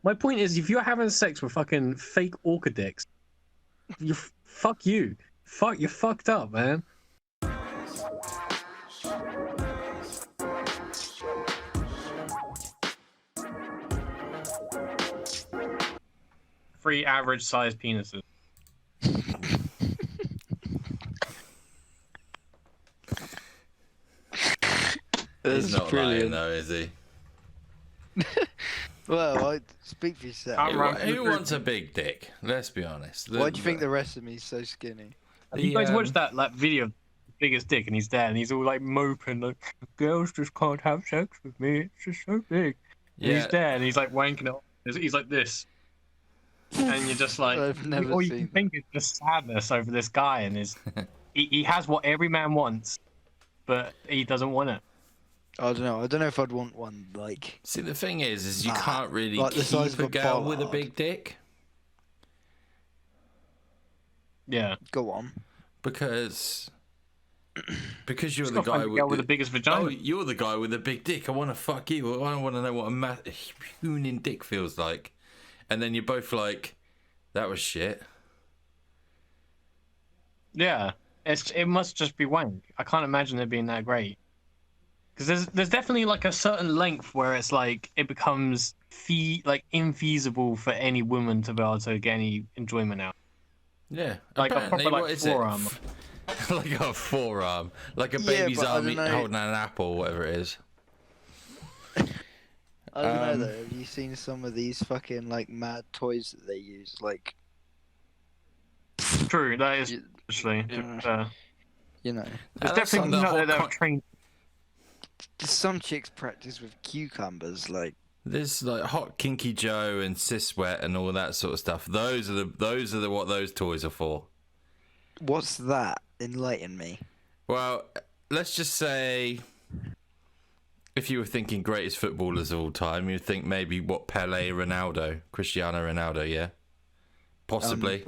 My point is, if you're having sex with fucking fake orca dicks, fuck you. You're fucked up, man. 3 average-sized penises. He's not lying though, is he? Well, speak for yourself. Who wants a big dick? Let's be honest. Why do you think the rest of me is so skinny? Have you guys watched that video of the biggest dick, and he's there, and he's all like moping, like, girls just can't have sex with me, it's just so big. And he's there, and he's like wanking it off. He's like this. And you're just like, all you can think is just sadness over this guy, and he has what every man wants, but he doesn't want it. I don't know. I don't know if I'd want one like. See, the thing is you can't really like keep a girl with a big dick. Yeah. Go on. Because you're the guy with the biggest vagina. Oh, you're the guy with the big dick. I want to fuck you. I want to know what a hooning dick feels like. And then you're both like, that was shit. Yeah. It must just be wank. I can't imagine it being that great. Because there's definitely like a certain length where it's like it becomes infeasible for any woman to be able to get any enjoyment out. Yeah, like a proper forearm. Like a forearm, like a baby's arm holding an apple, whatever it is. I don't know though. Have you seen some of these fucking like mad toys that they use? Like, true, that is actually. You know, there's definitely that are trained. Some chicks practice with cucumbers, like. There's like Hot Kinky Joe and Cis Wet and all that sort of stuff. Those are what those toys are for. What's that? Enlighten me. Well, let's just say, if you were thinking greatest footballers of all time, you'd think maybe Pele, Ronaldo, Cristiano Ronaldo, yeah, possibly.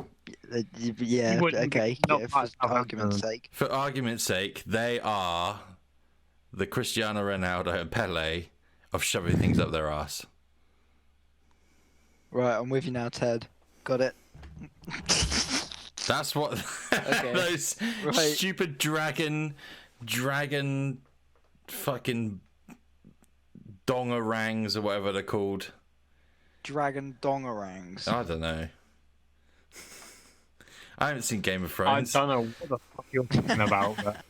Yeah. Okay. Yeah, for argument's sake. For argument's sake, they are the Cristiano Ronaldo and Pele of shoving things up their ass. Right, I'm with you now, Ted. Got it. That's what those stupid dragon fucking dongerangs or whatever they're called. Dragon dongerangs. I don't know. I haven't seen Game of Thrones. I don't know what the fuck you're talking about, but...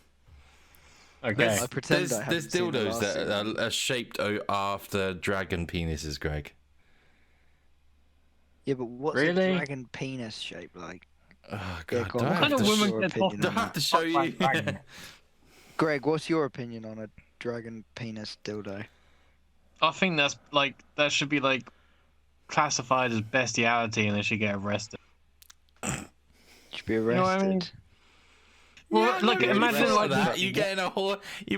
Okay. There's dildos that are shaped after dragon penises, Greg. Yeah, but what's a dragon penis shaped like? Oh, God, what kind of women get off? Do I have to show you? Greg, what's your opinion on a dragon penis dildo? I think that should be like classified as bestiality, and they should get arrested. Should be arrested. You know what I mean? Well, look, imagine like that. You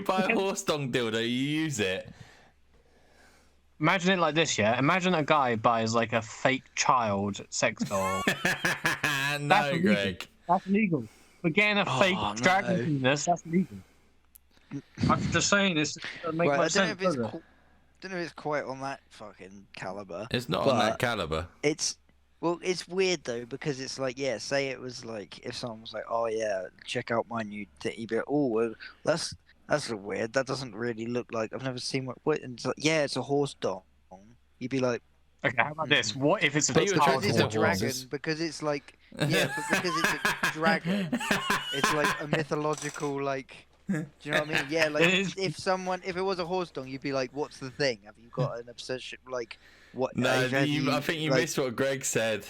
buy a horse dong dildo, you use it. Imagine it like this, yeah. Imagine a guy buys like a fake child sex doll. No, Greg. That's illegal. But getting a fake dragon penis, that's illegal. I'm just saying this doesn't make much sense. I don't know if it's quite on that fucking caliber. It's not on that caliber. Well, it's weird though, because it's like, yeah, say it was like, if someone was like, oh yeah, check out my new thing, you'd be like, oh, well, that's weird, that doesn't really look like, I've never seen what, and it's like, yeah, it's a horse dong. You'd be like, okay, how about this? What if it's a because it's a dragon, because it's like, yeah, but because it's a dragon, it's like a mythological, like, do you know what I mean? Yeah, like, if it was a horse dong, you'd be like, what's the thing? Have you got an obsession, like, what? No, I think you missed what Greg said.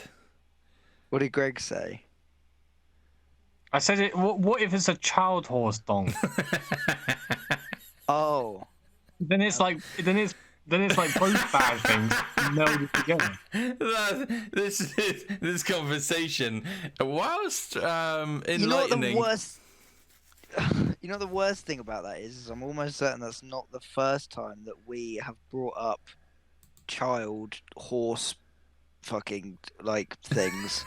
What did Greg say? I said it. What if it's a child horse dong? Oh. Then it's like both bad things melded together. This conversation, whilst enlightening. You know what the worst thing about that is I'm almost certain that's not the first time that we have brought up child horse fucking like things.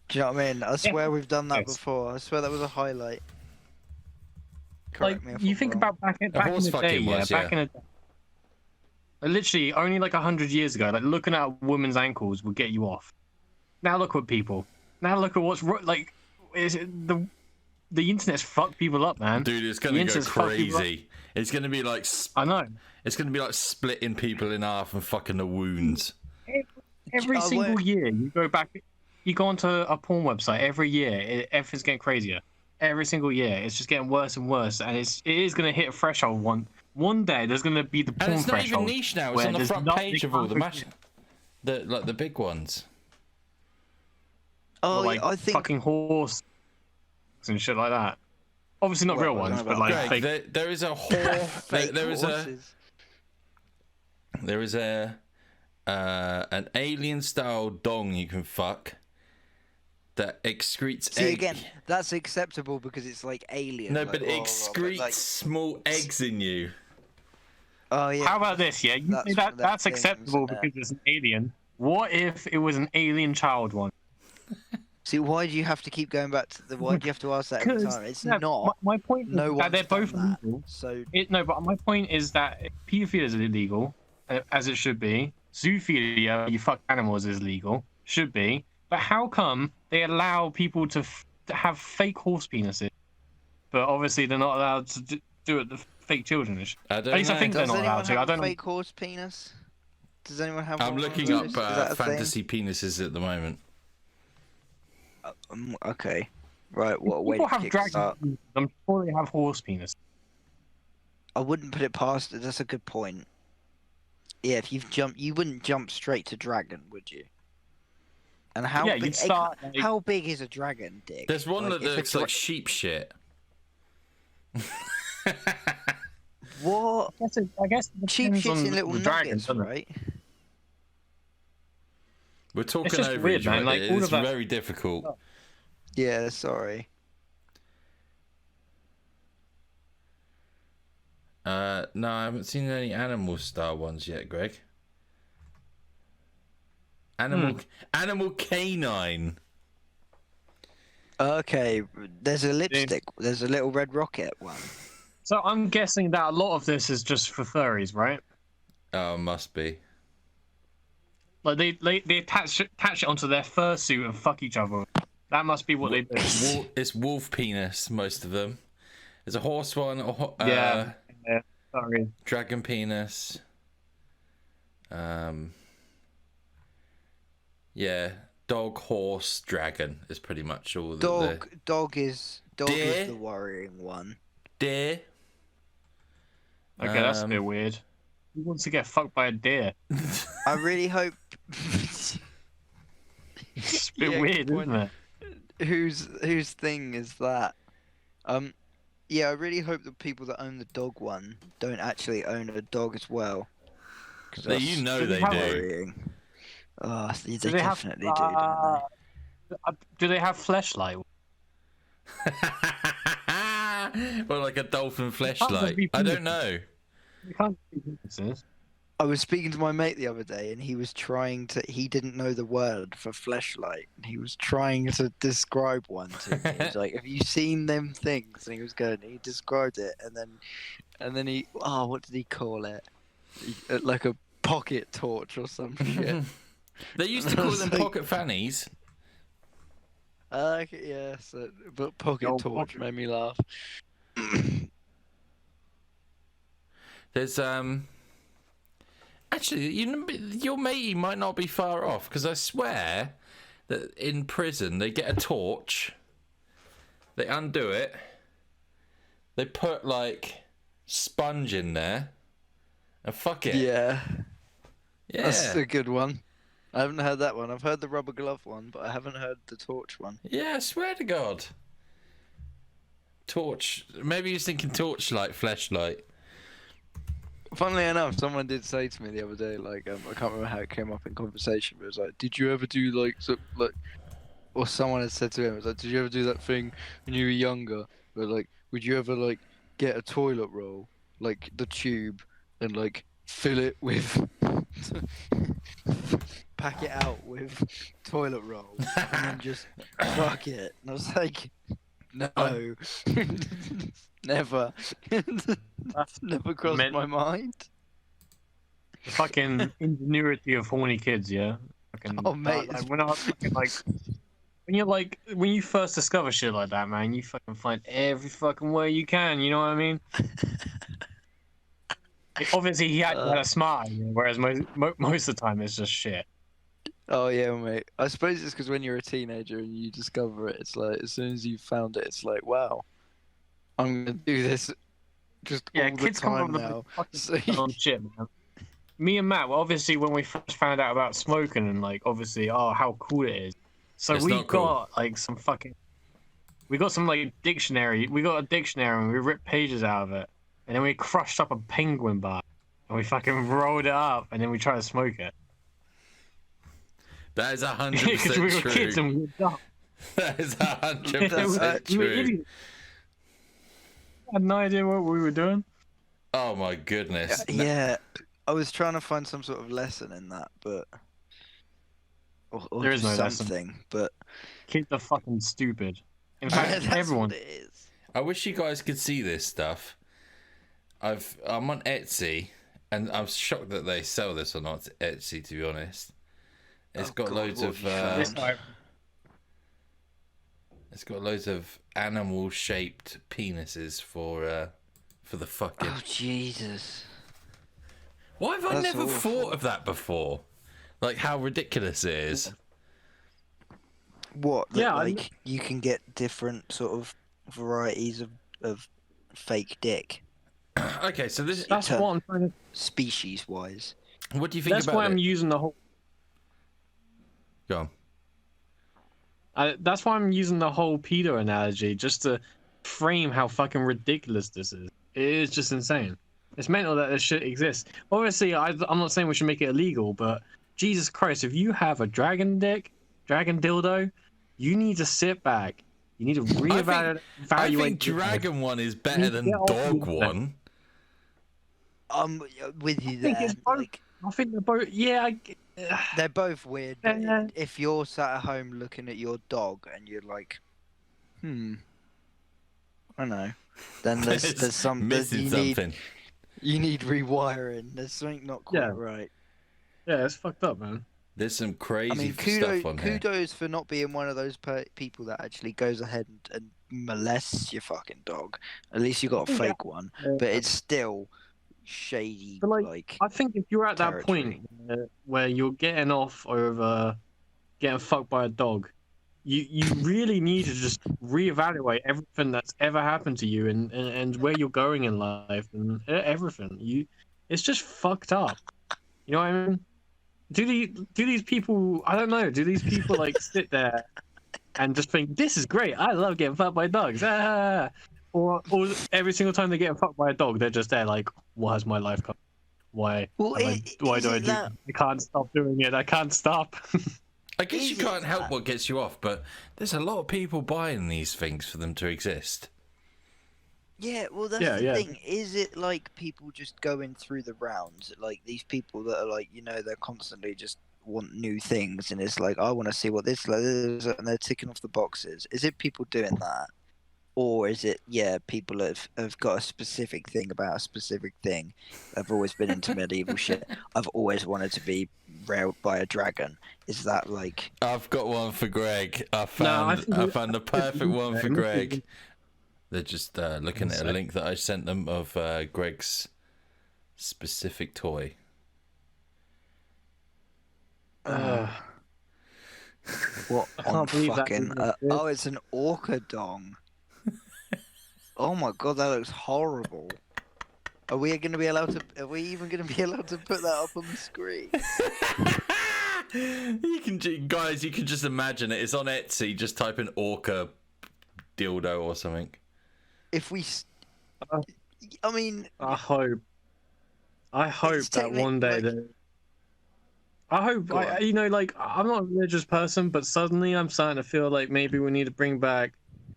Do you know what I mean? I swear we've done that before. I swear that was a highlight. Correct me if you think about back in the day, in the day. Literally, only like 100 years ago, like looking at a woman's ankles would get you off. Now look at people. Now look at what's like. Is it the internet's fucked people up, man. Dude, it's gonna go crazy. It's gonna be like I know. It's gonna be like splitting people in half and fucking the wounds. Every single year, you go back, you go onto a porn website. Every year, everything's getting crazier. Every single year, it's just getting worse and worse, and it is gonna hit a threshold. One day, there's gonna be the porn threshold. And it's not even niche now. It's on the front page of all the big ones. Oh, like I think fucking horse and shit like that. Obviously not real ones, but like Greg, there is a horse. there is an alien style dong you can fuck that excretes eggs. See, again, that's acceptable because it's like alien. No, like, but it excretes small eggs in you. Oh yeah. How about this? Yeah, you say that's acceptable because it's an alien. What if it was an alien child one? See, why do you have to keep going back to the? Why do you have to ask that every time? It's not. My point is that they're both illegal. So but my point is that paedophilia is illegal, as it should be. Zoophilia, you fuck animals, is legal, should be. But how come they allow people to have fake horse penises, but obviously they're not allowed to do it to fake children? At least I think they're not allowed to. I don't know. Fake horse penis? Does anyone have? I'm looking up fantasy penises at the moment. Okay, right. What way People to have dragon. I'm sure they have horse penis. I wouldn't put it past it. That's a good point. Yeah, if you've jumped, you wouldn't jump straight to dragon, would you? And how big? You'd start, how big is a dragon dick? There's one that looks like sheep shit. What? I guess sheep shits in little nuggets, right? We're talking just over weird, each man. other. Like, It's very difficult. Oh. Yeah, sorry. No, I haven't seen any animal style ones yet, Greg. Animal canine. Okay, there's a lipstick. There's a little red rocket one. So I'm guessing that a lot of this is just for furries, right? Oh, must be. Like they attach it onto their fursuit and fuck each other. That must be what they do. It's wolf penis, most of them. There's a horse one. Yeah, sorry. Dragon penis. Yeah, dog, horse, dragon is pretty much all. Dog is the worrying one. Deer. Okay, that's a bit weird. Who wants to get fucked by a deer? I really hope. It's a bit weird, isn't it? Whose thing is that? Yeah, I really hope the people that own the dog one don't actually own a dog as well. You know they do. Oh, they definitely do, don't they? Do they have fleshlight? Well, like a dolphin fleshlight. I don't know. You can't be witnesses. I was speaking to my mate the other day, and he was trying to. He didn't know the word for fleshlight, and he was trying to describe one to me. He was like, "Have you seen them things?" And he was going. He described it, and then he. Oh, what did he call it? Like a pocket torch or some shit. They used to call them pocket fannies. Yeah, but pocket torch made me laugh. There's actually, your matey might not be far off, because I swear that in prison they get a torch, they undo it, they put like sponge in there, and fuck it. Yeah, that's a good one. I haven't heard that one. I've heard the rubber glove one, but I haven't heard the torch one. Yeah, I swear to God. Torch. Maybe he's thinking torchlight, fleshlight. Funnily enough, someone did say to me the other day, like, I can't remember how it came up in conversation, but it was like, did you ever do or someone had said to him, it was like, did you ever do that thing when you were younger, where like, would you ever like get a toilet roll, like the tube, and like fill it with, pack it out with toilet roll, and then just fuck it? And I was like, no, never. Never crossed my mind. The fucking ingenuity of horny kids, yeah. Fucking, Oh, mate, like, when I was fucking like, when you first discover shit like that, man, you fucking find every fucking way you can. You know what I mean? Obviously, he had a smile, whereas most of the time it's just shit. Oh yeah, mate. I suppose it's because when you're a teenager and you discover it, it's like as soon as you found it, it's like, wow, I'm gonna do this just all the kids come time up now. with fucking shit, man. Me and Matt, well, obviously, when we first found out about smoking and like, obviously, how cool it is. So It's we not cool. got like we got some like dictionary. We got a dictionary and we ripped pages out of it, and then we crushed up a penguin bar and we fucking rolled it up, and then we tried to smoke it. That is 100% Because we were true. kids and we were dumb. That is 100% We were true. idiots. I had no idea what we were doing. Oh my goodness. Yeah, I was trying to find some sort of lesson in that, but or There is just no lesson. something, but Kids are fucking stupid. In yeah, fact, that's everyone. what it is. I wish you guys could see this stuff. I'm on Etsy, and I'm shocked that they sell this on Etsy, to be honest. It's got God, loads what of have you found? it's got loads of animal shaped penises for the fucking. Oh Jesus! Why have I That's never awful. thought of that before? Like how ridiculous it is. What? That, Yeah, like you can get different sort of varieties of fake dick, Okay, so this. That's what I'm trying to. species wise. What do you think That's about why it? I'm using the whole. Go on. That's why I'm using the whole pedo analogy, just to frame how fucking ridiculous this is. It is just insane. It's mental that this shit exists. Obviously, I'm not saying we should make it illegal, but Jesus Christ, if you have a dragon dildo, you need to sit back. You need to reevaluate. I think your life. dragon one is better than Get off dog the one. I'm with you I think there. it's both. Like, I think they're both. Yeah. they're both weird. But Yeah. if you're sat at home looking at your dog and you're like, I don't know, then there's some missing something. You need rewiring. There's something not quite Yeah. right. Yeah, it's fucked up, man. There's some crazy I mean, stuff on here. kudos for not being one of those people that actually goes ahead and molests your fucking dog. At least you got a Yeah. fake one, but it's still shady. But, like I think if you're at that territory. point where you're getting off over getting fucked by a dog, you really need to just reevaluate everything that's ever happened to you and where you're going in life and everything. It's just fucked up. You know what I mean? Do these people? I don't know. Do these people like sit there and just think this is great? I love getting fucked by dogs. Or every single time they get fucked by a dog, they're just there like, why has my life come? Why? Well, Why do I do? that... I can't stop doing it. I can't stop. I guess you Is it can't help that? what gets you off, but there's a lot of people buying these things for them to exist. Yeah, well, that's the thing. Is it like people just going through the rounds? Like these people that are like, they're constantly just want new things, and it's like, I want to see what this is, and they're ticking off the boxes. Is it people doing that? Or is it, people have got a specific thing about a specific thing? I've always been into medieval shit. I've always wanted to be railed by a dragon. Is that like... I've got one for Greg. I found the perfect one for Greg. They're just looking at a link that I sent them of Greg's specific toy. What I can't believe that fucking... even exists. oh, it's an orca dong. Oh my god, that looks horrible. Are we even going to be allowed to put that up on the screen? You can just imagine it. It's on Etsy. Just type in orca dildo or something. If we... I mean... I hope that one day that. I hope, I'm not a religious person, but suddenly I'm starting to feel like maybe we need to bring back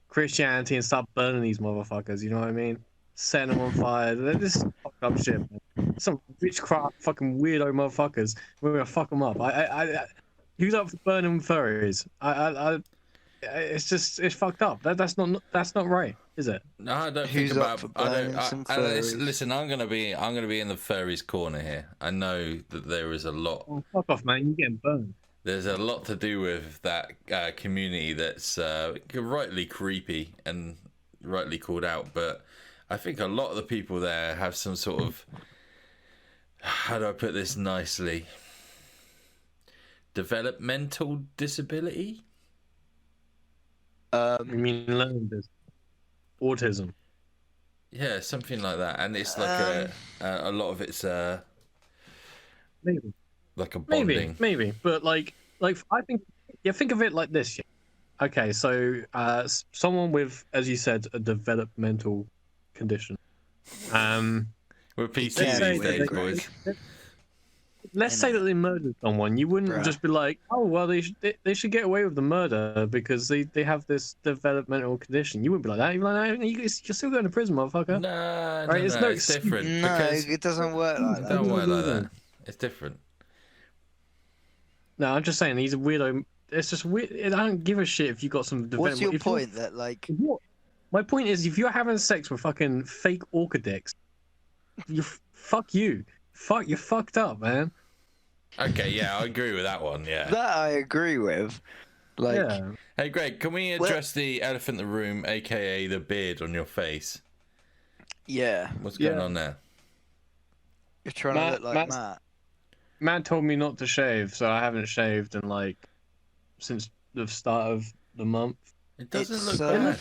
Christianity and start burning these motherfuckers. You know what I mean? Setting them on fire. This is fucked up shit, man. Some witchcraft fucking weirdo motherfuckers. We're gonna fuck them up. Who's up for burning furries? it's fucked up. That's not right, is it? No, I don't Who's think up about. for I burning don't. some Listen, I'm gonna be in the furries corner here. I know that there is a lot. Oh, fuck off, man! You're getting burned. There's a lot to do with that community that's rightly creepy and rightly called out. But I think a lot of the people there have some sort of, how do I put this nicely, developmental disability. You mean learning this? Autism. Yeah, something like that. And it's like a lot of it's Maybe. like a bonding. Maybe, but like I think, think of it like this. Yeah? Okay, so someone with, as you said, a developmental condition. We're PC these days, boys. Let's say that they murdered someone. You wouldn't just be like, oh well, they should get away with the murder because they have this developmental condition. You wouldn't be like that. You'd be like, no, you're still going to prison, motherfucker. No, right? It's different. No, it doesn't work like that. It don't work like that. It's different. No, I'm just saying he's a weirdo. It's just weird. I don't give a shit if you got some. What's your point? That like. My point is, if you're having sex with fucking fake orca dicks, fuck you. You're fucked up, man. Okay, yeah, I agree with that one. Yeah. That I agree with. Like. Yeah. Hey, Greg, can we address the elephant in the room, aka the beard on your face? Yeah. What's going on there? You're trying to look like Matt. Matt told me not to shave, so I haven't shaved in since the start of the month. It doesn't look bad.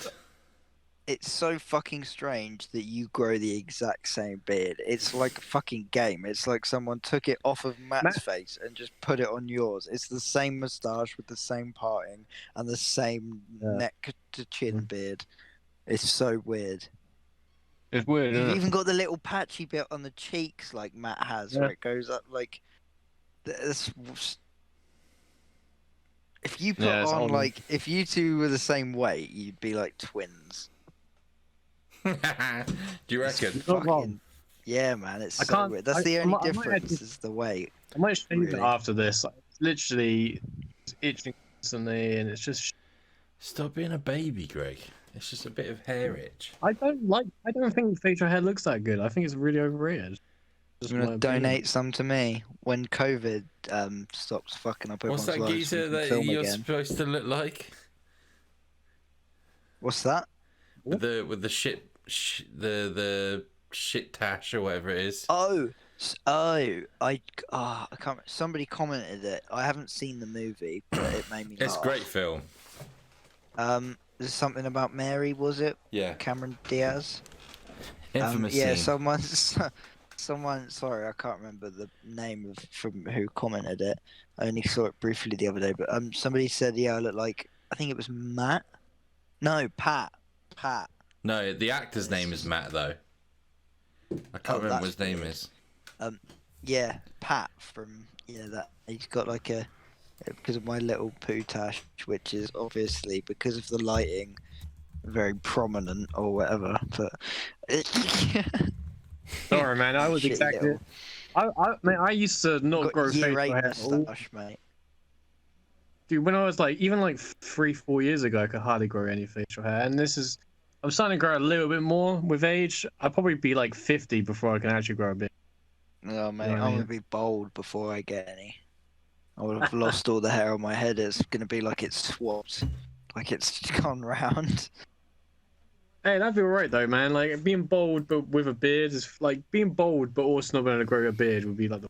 It's so fucking strange that you grow the exact same beard. It's like a fucking game. It's like someone took it off of Matt's face and just put it on yours. It's the same moustache with the same parting and the same neck to chin beard. It's so weird. It's weird. You've even got the little patchy bit on the cheeks like Matt has, where it goes up like. This. If you put on if you two were the same weight, you'd be like twins. Do you reckon? Fucking, yeah, man, it's so weird. That's the only difference is the weight. I might shave it after this. It's literally itching constantly, and it's just. Stop being a baby, Greg. It's just a bit of hair itch. I don't think facial hair looks that good. I think it's really overrated. You want to donate some to me when COVID stops fucking up everyone's lives? What's that geezer that you're supposed to look like? What's that? With the shit tash or whatever it is. I can't. Somebody commented it. I haven't seen the movie, but it made me laugh. It's a great film. There's something about Mary, was it? Yeah. Cameron Diaz. Infamous yeah, scene. someone. Sorry, I can't remember the name from who commented it. I only saw it briefly the other day, but somebody said, yeah, I look like. I think it was Matt. No, Pat. No, the actor's name is Matt though. I can't remember what his name is. Yeah, Pat from that. He's got like a because of my little pootash, which is obviously because of the lighting, very prominent or whatever. But sorry, man, I was exactly. I used to not grow facial hair. Mustache, mate. Dude, when I was even 3-4 years ago, I could hardly grow any facial hair, and I'm starting to grow a little bit more with age. I'll probably be 50 before I can actually grow a bit. No, mate, I'm gonna be bald before I get any. I would have lost all the hair on my head. It's gonna be like it's swapped, like it's gone round. Hey, that'd be alright though, man. Being bald but with a beard is being bald but also not being able to grow a beard would be the.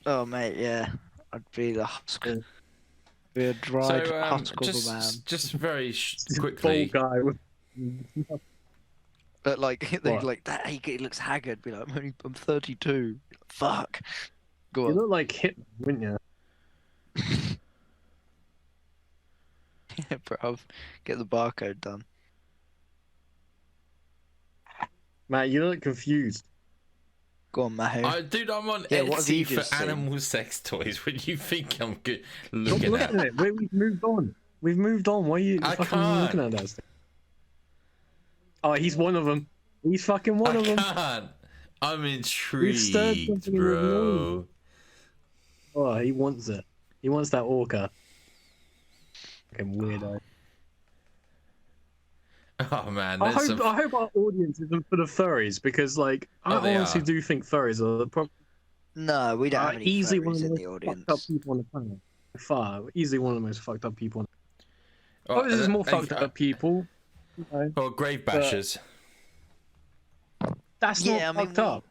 Oh, mate, yeah, I'd be the husk. Be a dried husk of a man. Just very quickly. Bald guy. But that, he looks haggard. Be like, I'm 32. Fuck. Go on. You look like Hitler, wouldn't you? Yeah, bruv. Get the barcode done. Matt, you look confused. Go on, Mahu. Dude, I'm on Etsy for animal sex toys. When you think I'm good looking at it? We've moved on. We've moved on. Why are you looking at that stuff? Oh, he's one of them. He's fucking one of them. I can't. I'm intrigued, bro. Oh, he wants it. He wants that orca. Fucking weirdo. Oh man, I hope our audience isn't for the furries because, like, I honestly do think furries are probably No, we don't have any easily one of furries the in most the fucked up audience. people on the planet. Far easily one of the most fucked up people. Well, Obviously, there's more fucked up people. You know, or grave bashers. that's not fucked up.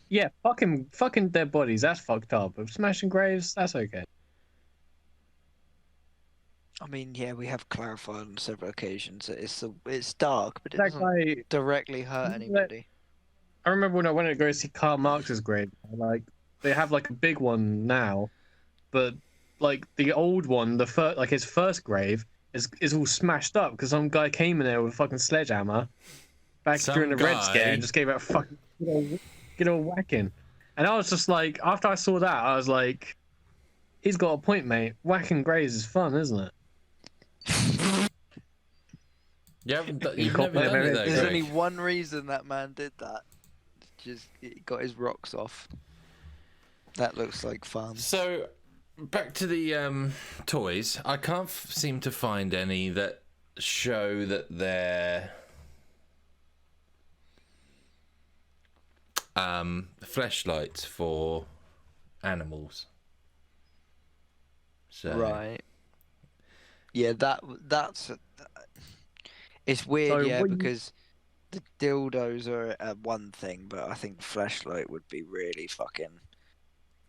Yeah, fucking dead bodies. That's fucked up. But smashing graves, that's okay. I mean, yeah, we have clarified on several occasions that it's dark, but it That doesn't guy, directly hurt anybody. I remember when I went to go see Karl Marx's grave. Like, they have like a big one now, but like the old one, like his first grave is all smashed up because some guy came in there with a fucking sledgehammer back during the Red Scare and just gave out fucking good old whacking. And I was just like, after I saw that, I was like, he's got a point, mate. Whacking graves is fun, isn't it? You've never done it though, There's Greg. only one reason that man did that. Just he got his rocks off. That looks like fun. So, back to the toys. I can't seem to find any that show that they're fleshlights for animals. So. Right. Yeah, that's it's weird, So because the dildos are one thing, but I think fleshlight would be really fucking.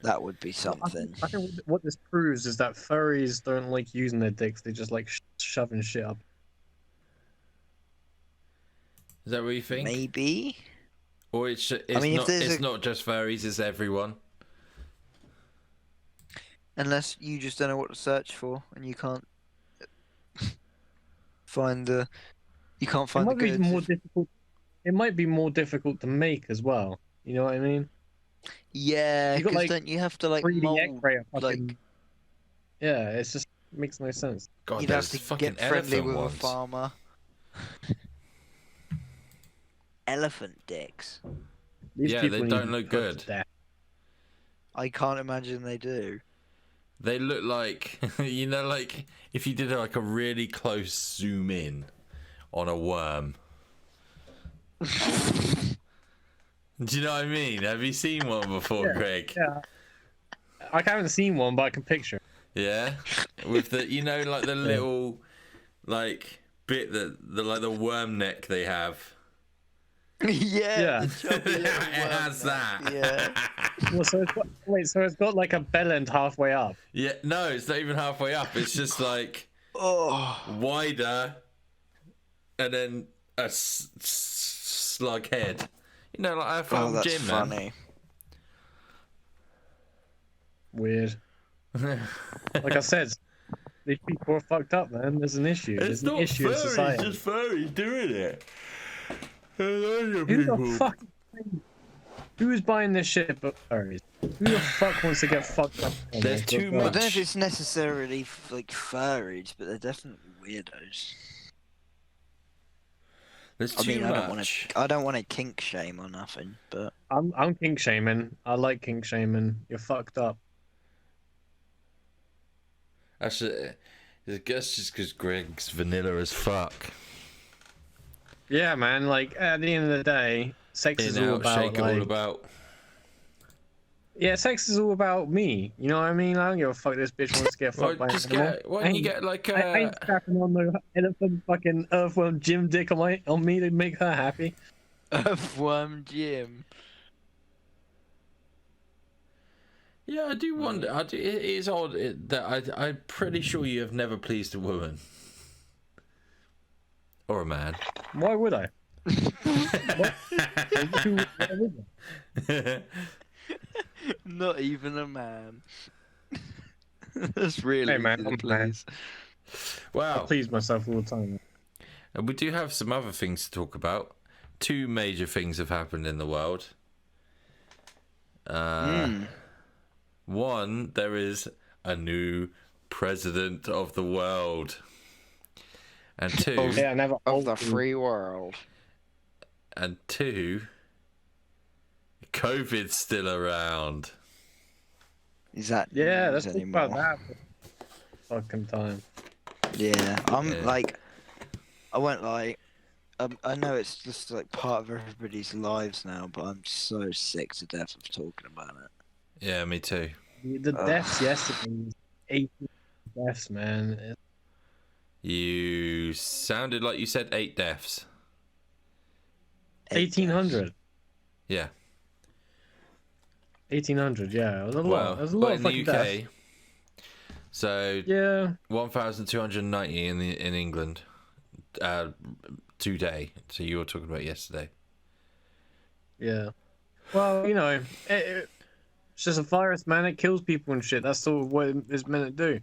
That would be something. I think what this proves is that furries don't like using their dicks; they just like shoving shit up. Is that what you think? Maybe. Or it's not just furries; it's everyone. Unless you just don't know what to search for, and you can't find the. You can't find the goods. More difficult. It might be more difficult to make as well. You know what I mean? Yeah, because like, don't you have to like 3D mold? X-ray or fucking... Like, yeah, it just makes no sense. God, you'd have to get friendly with ones. a farmer. Elephant dicks. These Yeah, people they need don't to look put good. to death. I can't imagine they do. They look like, you know, like if you did like a really close zoom in on a worm. Do you know what I mean? Have you seen one before, Greg? Yeah. I haven't seen one, but I can picture. Yeah, with the, you know, like the little, like bit that the worm neck they have. Yeah. It has that. Yeah. Well, so it's got like a bell end halfway up. Yeah, no, it's not even halfway up. It's just like wider, and then a slug head. You know, like I found that's Jim, funny. man. Weird. Like I said, these people are fucked up, man. There's an issue. It's There's an not issue in society. It's just furries doing it. Who the fuck? Who is buying this shit but furries? Who the fuck wants to get fucked up? There's too I don't know if much. it's necessarily like furries, but they're definitely weirdos. There's I too mean, much. I don't want to kink shame or nothing, but I'm kink shaming. I like kink shaming. You're fucked up. Actually, I guess just because Greg's vanilla as fuck. Yeah, man. Like at the end of the day, sex is all about. Shake it all about. Yeah, sex is all about me. You know what I mean? I don't give a fuck. This bitch wants to get fucked by an animal. Why don't you get like a? I ain't strapping on no elephant fucking earthworm Jim dick on me to make her happy. Earthworm Jim. Yeah, I do wonder. It is odd that I'm pretty sure you have never pleased a woman or a man. Why would I? Not even a man. That's really Hey, man, easy to I'm a man. please. I Wow. please myself all the time. And we do have some other things to talk about. Two major things have happened in the world. One, there is a new president of the world. And two, Yeah, never Of the free world. and two, COVID's still around. Is that Yeah, news let's talk anymore? about that. fucking time. Yeah, I'm Yeah. like, I won't lie. I know it's just like part of everybody's lives now, but I'm so sick to death of talking about it. Yeah, me too. The deaths yesterday, 18 deaths, man. You sounded like you said 8 deaths. 1800. Yeah. 1800, yeah. It was a lot. Well, It was a lot but of in the fucking UK, deaths. so Yeah. 1,290 in England today. So you were talking about yesterday. Yeah. Well, you know, it's just a virus, man. It kills people and shit. That's sort of what it's meant to do.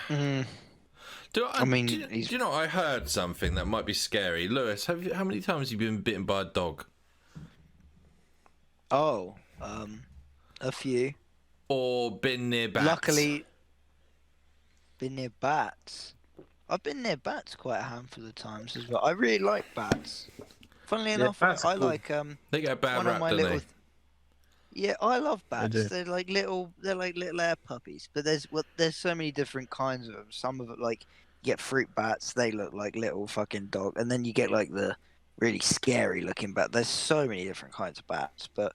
Mm. Do mean, you know, I heard something that might be scary. Lewis, how many times have you been bitten by a dog? Oh, a few. Or been near bats? Luckily, been near bats. I've been near bats quite a handful of times as well. I really like bats. Funnily enough, bats are I cool. like They get a bad one rap, of my don't little. they? Yeah, I love bats. do. They're like little air puppies. But there's so many different kinds of them. Some of it, like, you get fruit bats. They look like little fucking dog. And then you get like the really scary looking bat. There's so many different kinds of bats. But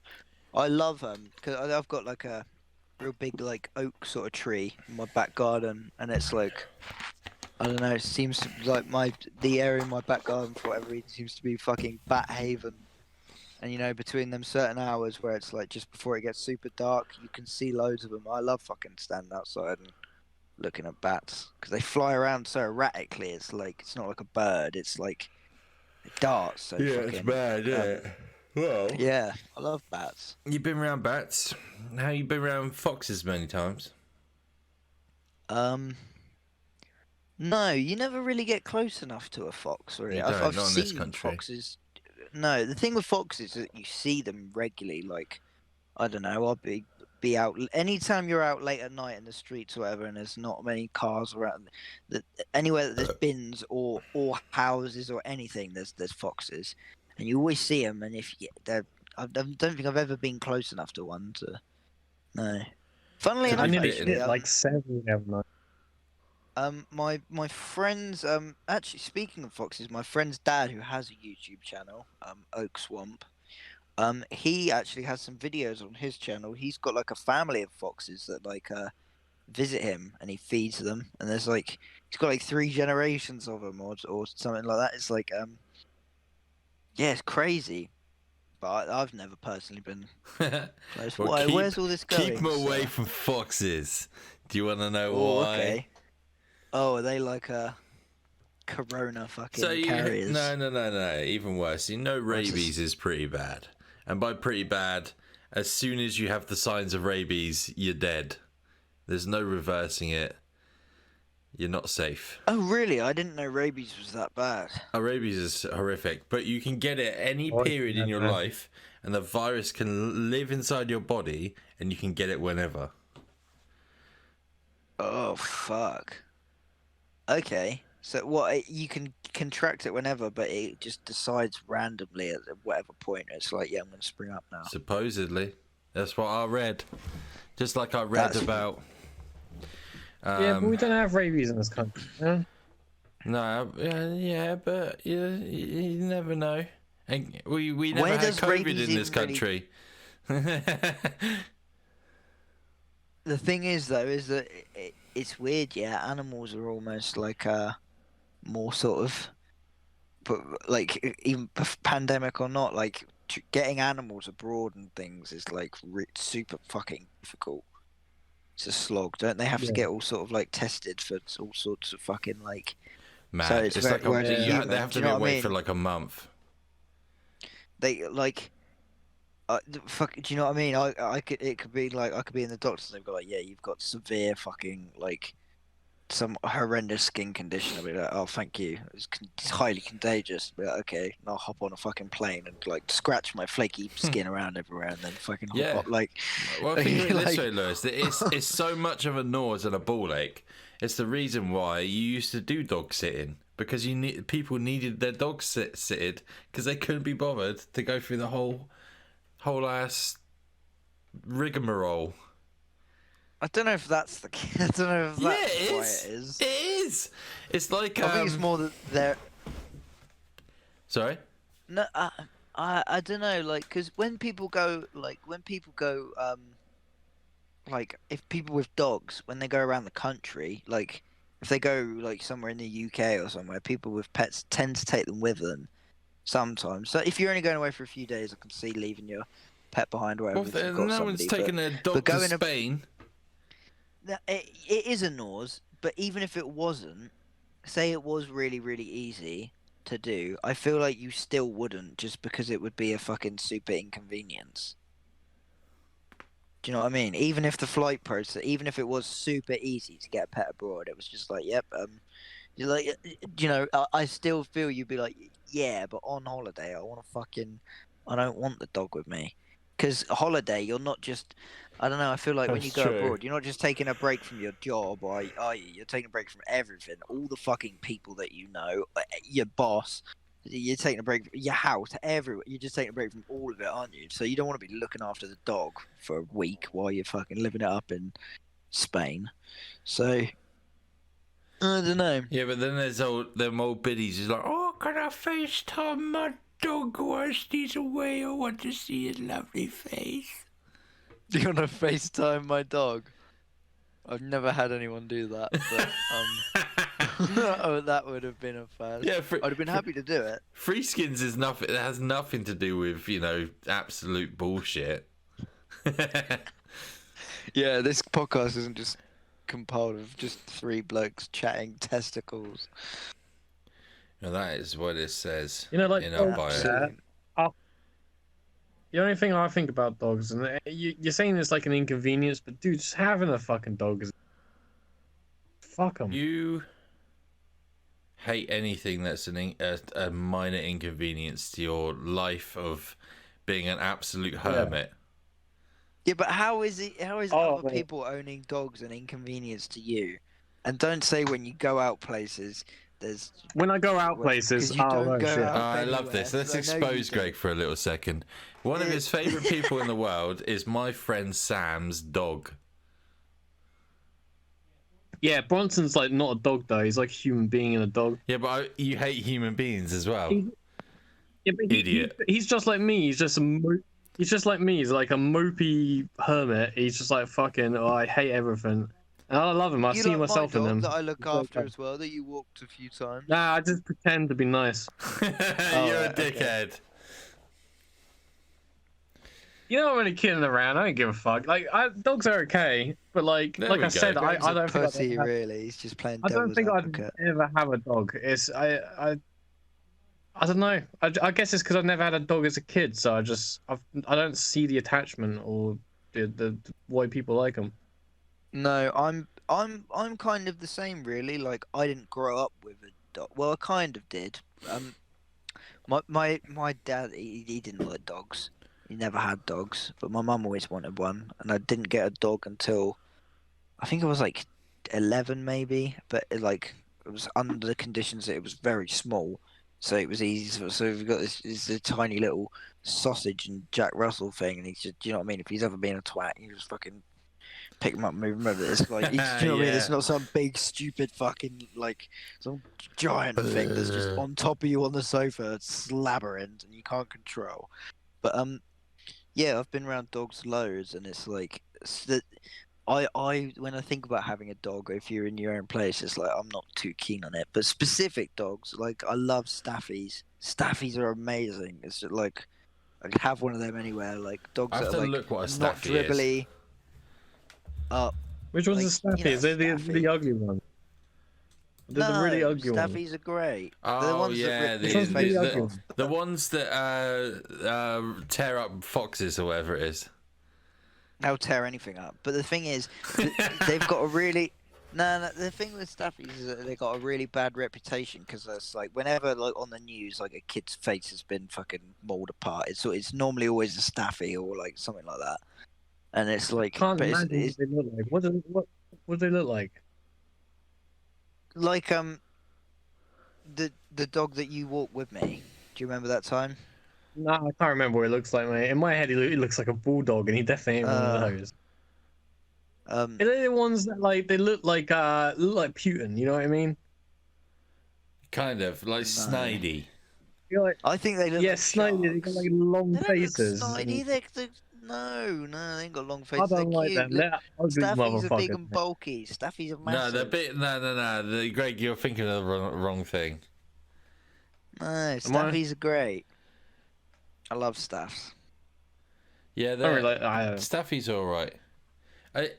I love them because I've got like a real big like oak sort of tree in my back garden, and it's like, I don't know. It seems to, like the area in my back garden for whatever reason seems to be fucking bat haven. And you know, between them certain hours where it's like just before it gets super dark, you can see loads of them. I love fucking standing outside and looking at bats because they fly around so erratically. It's like, it's not like a bird. It's like it darts. So Yeah, fucking, it's bad, yeah. Well, yeah, I love bats. you've been around bats. How you been around foxes many times? No, you never really get close enough to a fox. Really, You don't, I've not in this seen country. foxes. No, the thing with foxes is that you see them regularly. Like, I don't know, I'll be out anytime you're out late at night in the streets or whatever, and there's not many cars around. Anywhere that there's bins or houses or anything, there's foxes, and you always see them. And if I don't think I've ever been close enough to one to. No. Funnily To be enough, I nearly actually, hit like 7 the other night. my friends, actually, speaking of foxes, my friend's dad, who has a YouTube channel, Oak Swamp, he actually has some videos on his channel. He's got like a family of foxes that like visit him, and he feeds them, and there's like, he's got like 3 generations of them or something like that. It's like yeah, it's crazy, but I've never personally been close. Well, Why? Where's all this going? Keep them away sir? from foxes. Do you want to know Oh, why? okay. Oh, are they like corona fucking carriers? No. Even worse. You know, rabies is pretty bad. And by pretty bad, as soon as you have the signs of rabies, you're dead. There's no reversing it. You're not safe. Oh, really? I didn't know rabies was that bad. Rabies is horrific, but you can get it any period in your life, and the virus can live inside your body, and you can get it whenever. Oh, fuck. Okay. So what? You can contract it whenever, but it just decides randomly at whatever point. It's like, yeah, I'm going to spring up now. Supposedly. That's what I read. Just like I read about... yeah, but we don't have rabies in this country. Yeah? No, yeah, but you never know. And we never Where had does COVID rabies in this even country. The thing is, though, is that it's weird. Yeah, animals are almost like more sort of, but like even pandemic or not, like getting animals abroad and things is like super fucking difficult. It's a slog. Don't they have to get all sort of like tested for all sorts of fucking like? Man, So it's like they have to do you be know what I away mean? for like a month. They like. Fuck, do you know what I mean? It could be like I could be in the doctor's and they've got like, yeah, you've got severe fucking like some horrendous skin condition. I'll be like, oh, thank you. It's highly contagious. But like, okay, and I'll hop on a fucking plane and like scratch my flaky skin around everywhere and then fucking hop up like. Well, think of it this like- way, Lewis. It's so much of a nose and a ball ache. It's the reason why you used to do dog sitting, because people needed their dogs sitted because they couldn't be bothered to go through the whole ass rigmarole. I don't know if that's the. I don't know if Yeah, that's it why is. it is. It is. It's like I think it's more that they're. Sorry. No, I don't know, like, because when people go, like, if people with dogs, when they go around the country, like, if they go, like, somewhere in the UK or somewhere, people with pets tend to take them with them sometimes. So if you're only going away for a few days, I can see leaving your pet behind, or whatever, Well, if you've got no one's somebody. taking a dog to Spain. It is a nose, but even if it wasn't, say it was really, really easy to do, I feel like you still wouldn't, just because it would be a fucking super inconvenience. Do you know what I mean? Even if the flight process, even if it was super easy to get a pet abroad, it was just like, yep, you're like, I still feel you'd be like, yeah, but on holiday, I don't want the dog with me. Because holiday, you're not just, I don't know, I feel like when you That's go true. abroad, you're not just taking a break from your job, are you? You're taking a break from everything. All the fucking people that you know, your boss, you're taking a break from your house, everywhere. You're just taking a break from all of it, aren't you? So you don't want to be looking after the dog for a week while you're fucking living it up in Spain. So, I don't know. Yeah, but then there's them old biddies who's like, oh, can I FaceTime my dog whilst he's away? I want to see his lovely face. Do you want to FaceTime my dog? I've never had anyone do that, but oh, that would have been a first. Yeah, I'd have been happy to do it. Threeskins is nothing. It has nothing to do with absolute bullshit. Yeah, this podcast isn't just compiled of just three blokes chatting testicles. No, that is what it says. Like in our bio. Absolutely. The only thing I think about dogs, and you're saying it's like an inconvenience, but dude, just having a fucking dog is fuck them. You hate anything that's a minor inconvenience to your life of being an absolute hermit. Yeah, but how is other mate. people owning dogs an inconvenience to you? And don't say when you go out places, there's... When I go out places, you don't go shit. out I love anywhere, this. Let's so I know you expose don't. Greg for a little second. One of his favourite people in the world is my friend Sam's dog. Yeah, Bronson's like not a dog though. He's like a human being and a dog. Yeah, but you hate human beings as well. Yeah, but Idiot. He's just like me. He's just like me. He's like a mopey hermit. He's just like fucking. Oh, I hate everything. And I love him. I see myself in him. That I look after as well. That you walked a few times. Nah, I just pretend to be nice. You're a dickhead. I'm really kidding around. I don't give a fuck. Like, dogs are okay, but like I said, I don't Pussy, think I'd really. He's just playing I don't devil's think advocate. I'd ever have a dog. I don't know. I guess it's because I've never had a dog as a kid, so I don't see the attachment or the why people like them. No, I'm kind of the same, really. Like, I didn't grow up with a dog. Well, I kind of did. My dad, he didn't like dogs. He never had dogs, but my mum always wanted one, and I didn't get a dog until I think I was like 11, maybe. But it was under the conditions that it was very small, so it was easy. So we've got this tiny little sausage and Jack Russell thing, and he's just, do you know what I mean? If he's ever been a twat, you just fucking pick him up and move him over. It's like, do you know what I mean? It's not some big stupid fucking like some giant thing that's just on top of you on the sofa, slabbering, and you can't control. But yeah, I've been around dogs loads, and it's like I when I think about having a dog, if you're in your own place, it's like I'm not too keen on it. But specific dogs, like I love staffies. Staffies are amazing. It's just like I could have one of them anywhere. Like dogs I have that to are like look what a not staffy is. dribbly. Which one's like, the staffy? you know, Is they staffy. the ugly one? The really ugly one. staffies are great. Oh, They're the ones yeah, that rip your face off. the ones that tear up foxes or whatever it is. They'll tear anything up. But the thing is, they've got a really... No, the thing with staffies is that they got a really bad reputation, because it's like whenever like on the news like a kid's face has been fucking mauled apart, it's normally always a staffy or like something like that. And it's like... Can't but imagine what they look like. What do they look like? Like the dog that you walked with me. Do you remember that time? No, I can't remember what it looks like, mate. In my head, he looks like a bulldog, and he definitely ain't one of those. Are they the ones that like they look like Putin? You know what I mean? Kind of like Snidey. Like, I think they look like Snidey. They got like long they don't faces. look snidey. No, they ain't got long faces. I don't like cute. them. They're ugly Staffies are big motherfuckers. and bulky. Staffies are No, massive. they're big. No. Greg, you're thinking of the wrong thing. No, Staffies are great. I love Staffs. Yeah, they're Staffy's all right.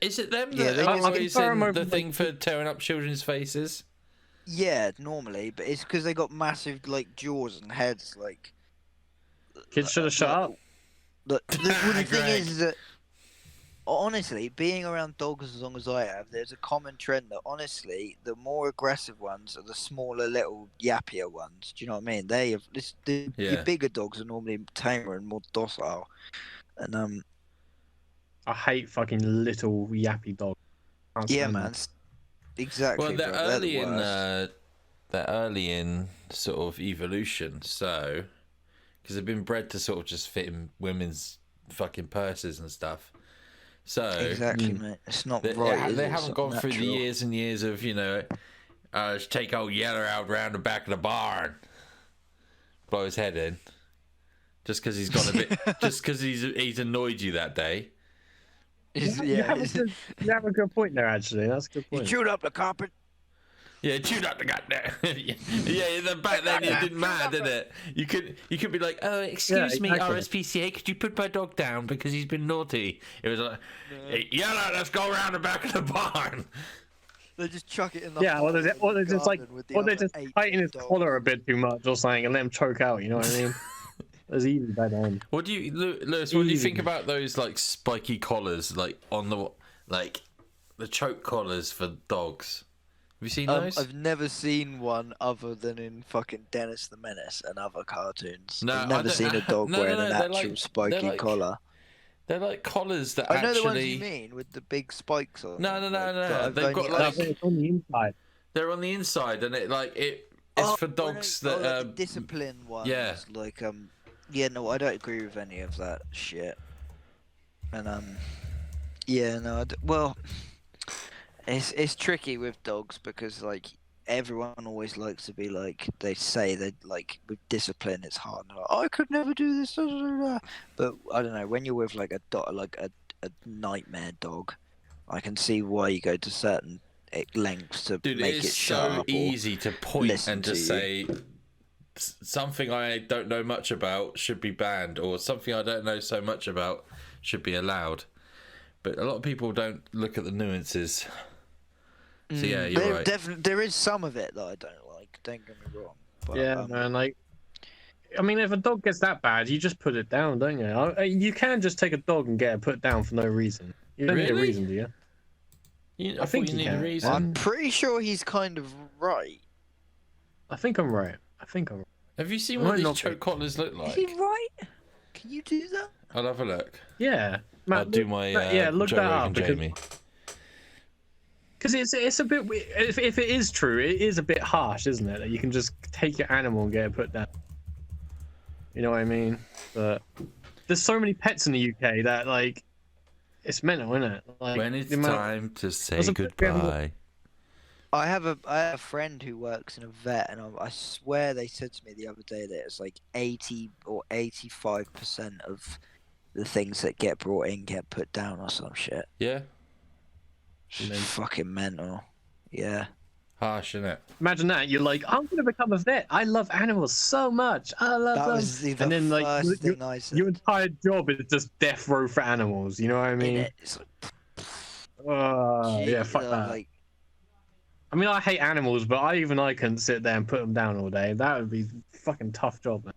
Is it them that are always in the thing for tearing up children's faces? Yeah, normally, but it's because they got massive like jaws and heads. Like kids should have shut up. The thing is that honestly, being around dogs as long as I have, there's a common trend that honestly, the more aggressive ones are the smaller, little yappier ones. Do you know what I mean? Your bigger dogs are normally tamer and more docile. And I hate fucking little yappy dogs. Yeah, man. Exactly. Well, they're early in sort of evolution, so because they've been bred to sort of just fit in women's fucking purses and stuff. So exactly, mate. It's not right. They haven't gone through the years and years of take old Yeller out round the back of the barn, blow his head in, just because he's gone a bit, just because he's annoyed you that day. You have a good point there, actually. That's a good point. You chewed up the carpet. Yeah, chewed up the goddamn. Yeah, back then it didn't matter, did it? You could be like, oh, excuse me, RSPCA, could you put my dog down because he's been naughty? It was like, Yella, let's go around the back of the barn. They just chuck it in the or they're just tightening his collar a bit too much or something and let him choke out. You know what I mean? That's easy by then. What do you, Lewis? What do you think about those like spiky collars, like on the choke collars for dogs? Have you seen those? I've never seen one other than in fucking Dennis the Menace and other cartoons. No, I've never seen a dog wearing an actual spiky collar. They're like collars that I know the ones you mean with the big spikes on. No. They've got like it's on the inside. They're on the inside, and it's for dogs that like discipline ones. Yeah. Like yeah, no, I don't agree with any of that shit. And yeah, no, well. It's tricky with dogs because like everyone always likes to be like they say that like with discipline it's hard. Like, I could never do this, but I don't know. When you're with like a nightmare dog, I can see why you go to certain lengths to make it shut up. It's so easy to point and just say something I don't know much about should be banned, or something I don't know so much about should be allowed. But a lot of people don't look at the nuances. So yeah, you're right. There is some of it that I don't like. Don't get me wrong. But, yeah, man. Like, I mean, if a dog gets that bad, you just put it down, don't you? You can just take a dog and get it put down for no reason. You don't need a reason, do you? I think you need a reason. I'm pretty sure he's kind of right. I think I'm right. Have you seen what these choke collars look like? Is he right? Can you do that? I'll have a look. Yeah. Matt, I'll do my look Joe that Rogan up Jamie. Because it's a bit weird. If it is true, it is a bit harsh, isn't it? That you can just take your animal and get it put down. You know what I mean? But there's so many pets in the UK that like it's mental, isn't it? Like, when it's time to say goodbye. I have a friend who works in a vet, and I swear they said to me the other day that it's like 80 or 85% of the things that get brought in get put down or some shit. Yeah. Fucking mental. Yeah. Harsh, isn't it? Imagine that. You're like, I'm going to become a vet. I love animals so much. I love them. Was the and then, like, first thing I said. Your entire job is just death row for animals. You know what I mean? Yeah, fuck that. Like, I mean, I hate animals, but I couldn't sit there and put them down all day. That would be a fucking tough job, man.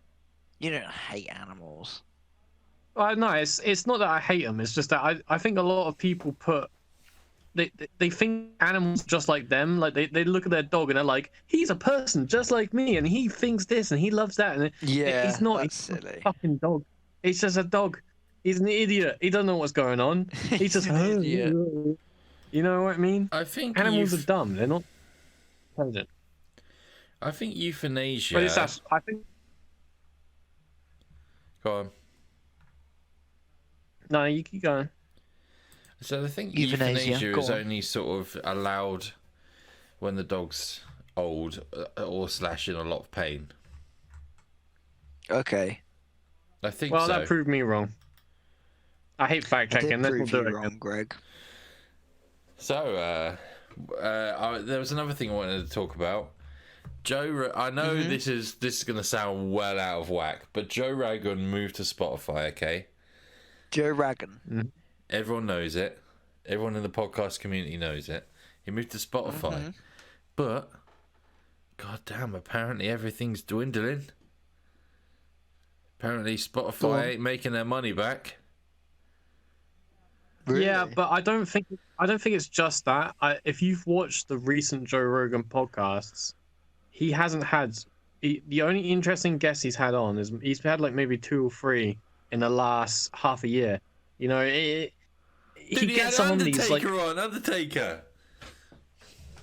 You don't hate animals. Well, no, it's not that I hate them. It's just that I think a lot of people they think animals just like them. Like they look at their dog and they're like, he's a person just like me, and he thinks this and he loves that. And he's not. He's silly. A fucking dog. It's just a dog. He's an idiot. He doesn't know what's going on. He's just an idiot. You know what I mean? I think animals are dumb. They're not intelligent. I think euthanasia. But I think. Go on. No, you keep going. So I think Euthanasia, euthanasia go is on. only sort of allowed when the dog's old or / in a lot of pain. Okay. I think Well, so. that proved me wrong. I hate fact I checking. did Let's prove do you it wrong, again. Greg. So, there was another thing I wanted to talk about. I know this is going to sound well out of whack, but Joe Rogan moved to Spotify. Okay, Joe Rogan. everyone knows it. Everyone in the podcast community knows it. He moved to Spotify, but goddamn, apparently everything's dwindling. Apparently Spotify ain't making their money back. Really? Yeah, but I don't think it's just that. If you've watched the recent Joe Rogan podcasts, he hasn't had the only interesting guests he's had on is he's had like maybe 2 or 3 in the last half a year. You know, he gets on these like Undertaker.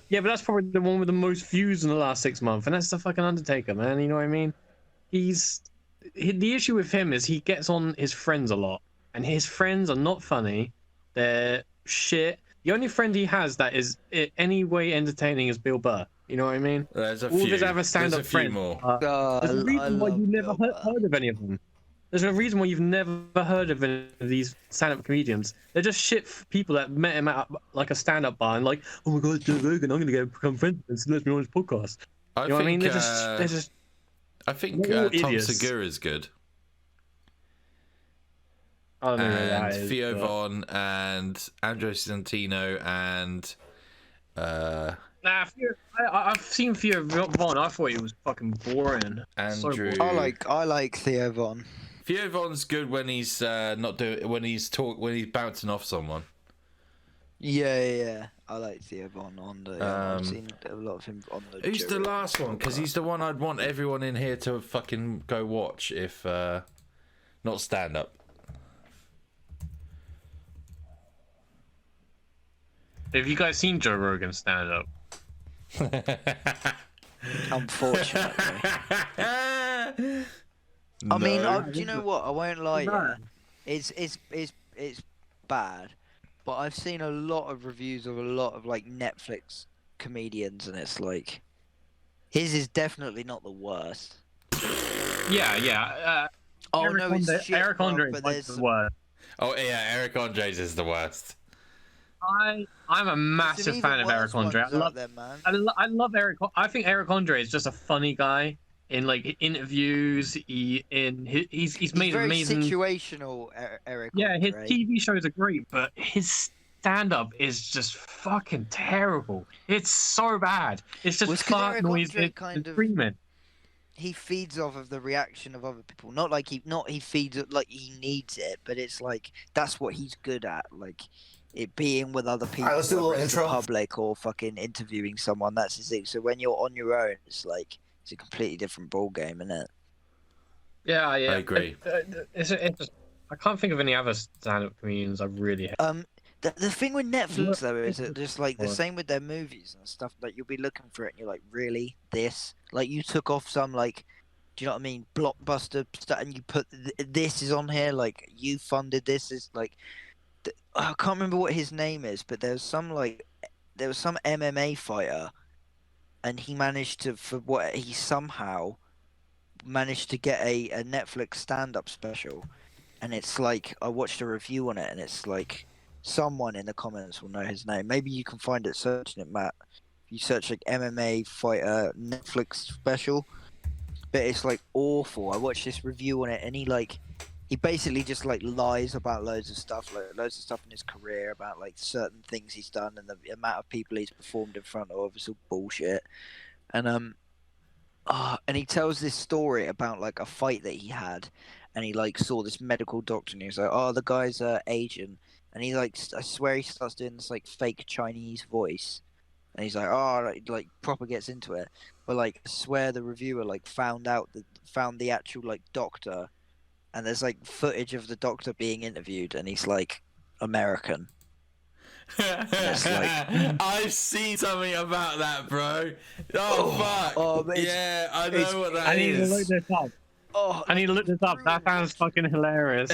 Yeah, but that's probably the one with the most views in the last 6 months, and that's the fucking Undertaker, man. You know what I mean? The issue with him is he gets on his friends a lot, and his friends are not funny. They're shit. The only friend he has that is any way entertaining is Bill Burr. You know what I mean? There's a All few. of his other stand-up There's a few friends. more. There's a reason why you never heard of any of them. There's a reason why you've never heard of any of these stand-up comedians. They're just shit people that met him at like a stand-up bar and like, oh my god, Joe Rogan, I'm gonna become friends with him, so let me on his podcast. You know what I mean? They're just. I think all Tom idiots. Segura is good. I don't know who And that is, Theo but- Von and Andrew Santino and Nah, I've seen Theo Von. I thought he was fucking boring. So Andrew. boring. I like Theo Von. Theo Von's good when he's when he's bouncing off someone. Yeah. I like Theo Von on the. I've seen a lot of him on the. Who's the last one? Because he's the one I'd want everyone in here to fucking go watch if not stand up. Have you guys seen Joe Rogan stand up? Unfortunately. I mean, do you know what? I won't lie. Yeah. It's bad, but I've seen a lot of reviews of a lot of like Netflix comedians, and it's like his is definitely not the worst. Yeah. Eric Andre is like the worst. Oh yeah, Eric Andre's is the worst. I'm a massive fan of Eric Andre. I love Eric. I think Eric Andre is just a funny guy. In like interviews, he's made very amazing situational. Eric. Yeah, his Andre. TV shows are great, but his stand-up is just fucking terrible. It's so bad. It's just fart noise and screaming. He feeds off of the reaction of other people. Not like he feeds it like he needs it, but it's like that's what he's good at. Like it being with other people, let's do a little whether it's the intro. public or fucking interviewing someone. That's his thing. So when you're on your own, it's like it's a completely different ball game, isn't it? Yeah. I agree. It's just, I can't think of any other stand-up comedians I really hate. The thing with Netflix though is that just like the same with their movies and stuff. Like you'll be looking for it and you're like, really, this? Like you took off some like, do you know what I mean, blockbuster stuff, and you put this is on here. Like you funded this. Is like, I can't remember what his name is, but there was some MMA fighter, and he somehow managed to get a Netflix stand-up special, and it's like I watched a review on it, and it's like. Someone in the comments will know his name. Maybe you can find it searching it, Matt. If you search like MMA fighter Netflix special, but it's like awful. I watched this review on it, and he basically just like lies about loads of stuff in his career, about like certain things he's done and the amount of people he's performed in front of. It's all bullshit. And he tells this story about like a fight that he had, and he like saw this medical doctor, and he was like, "Oh, the guy's Asian." And he like, I swear he starts doing this like fake Chinese voice, and he's like, oh, like proper gets into it. But like, I swear the reviewer like found the actual like doctor, and there's like footage of the doctor being interviewed, and he's like American. I've seen something about that, bro. Fuck. Yeah, I know what that is. I need to look this up. I need to look this up. That sounds fucking hilarious.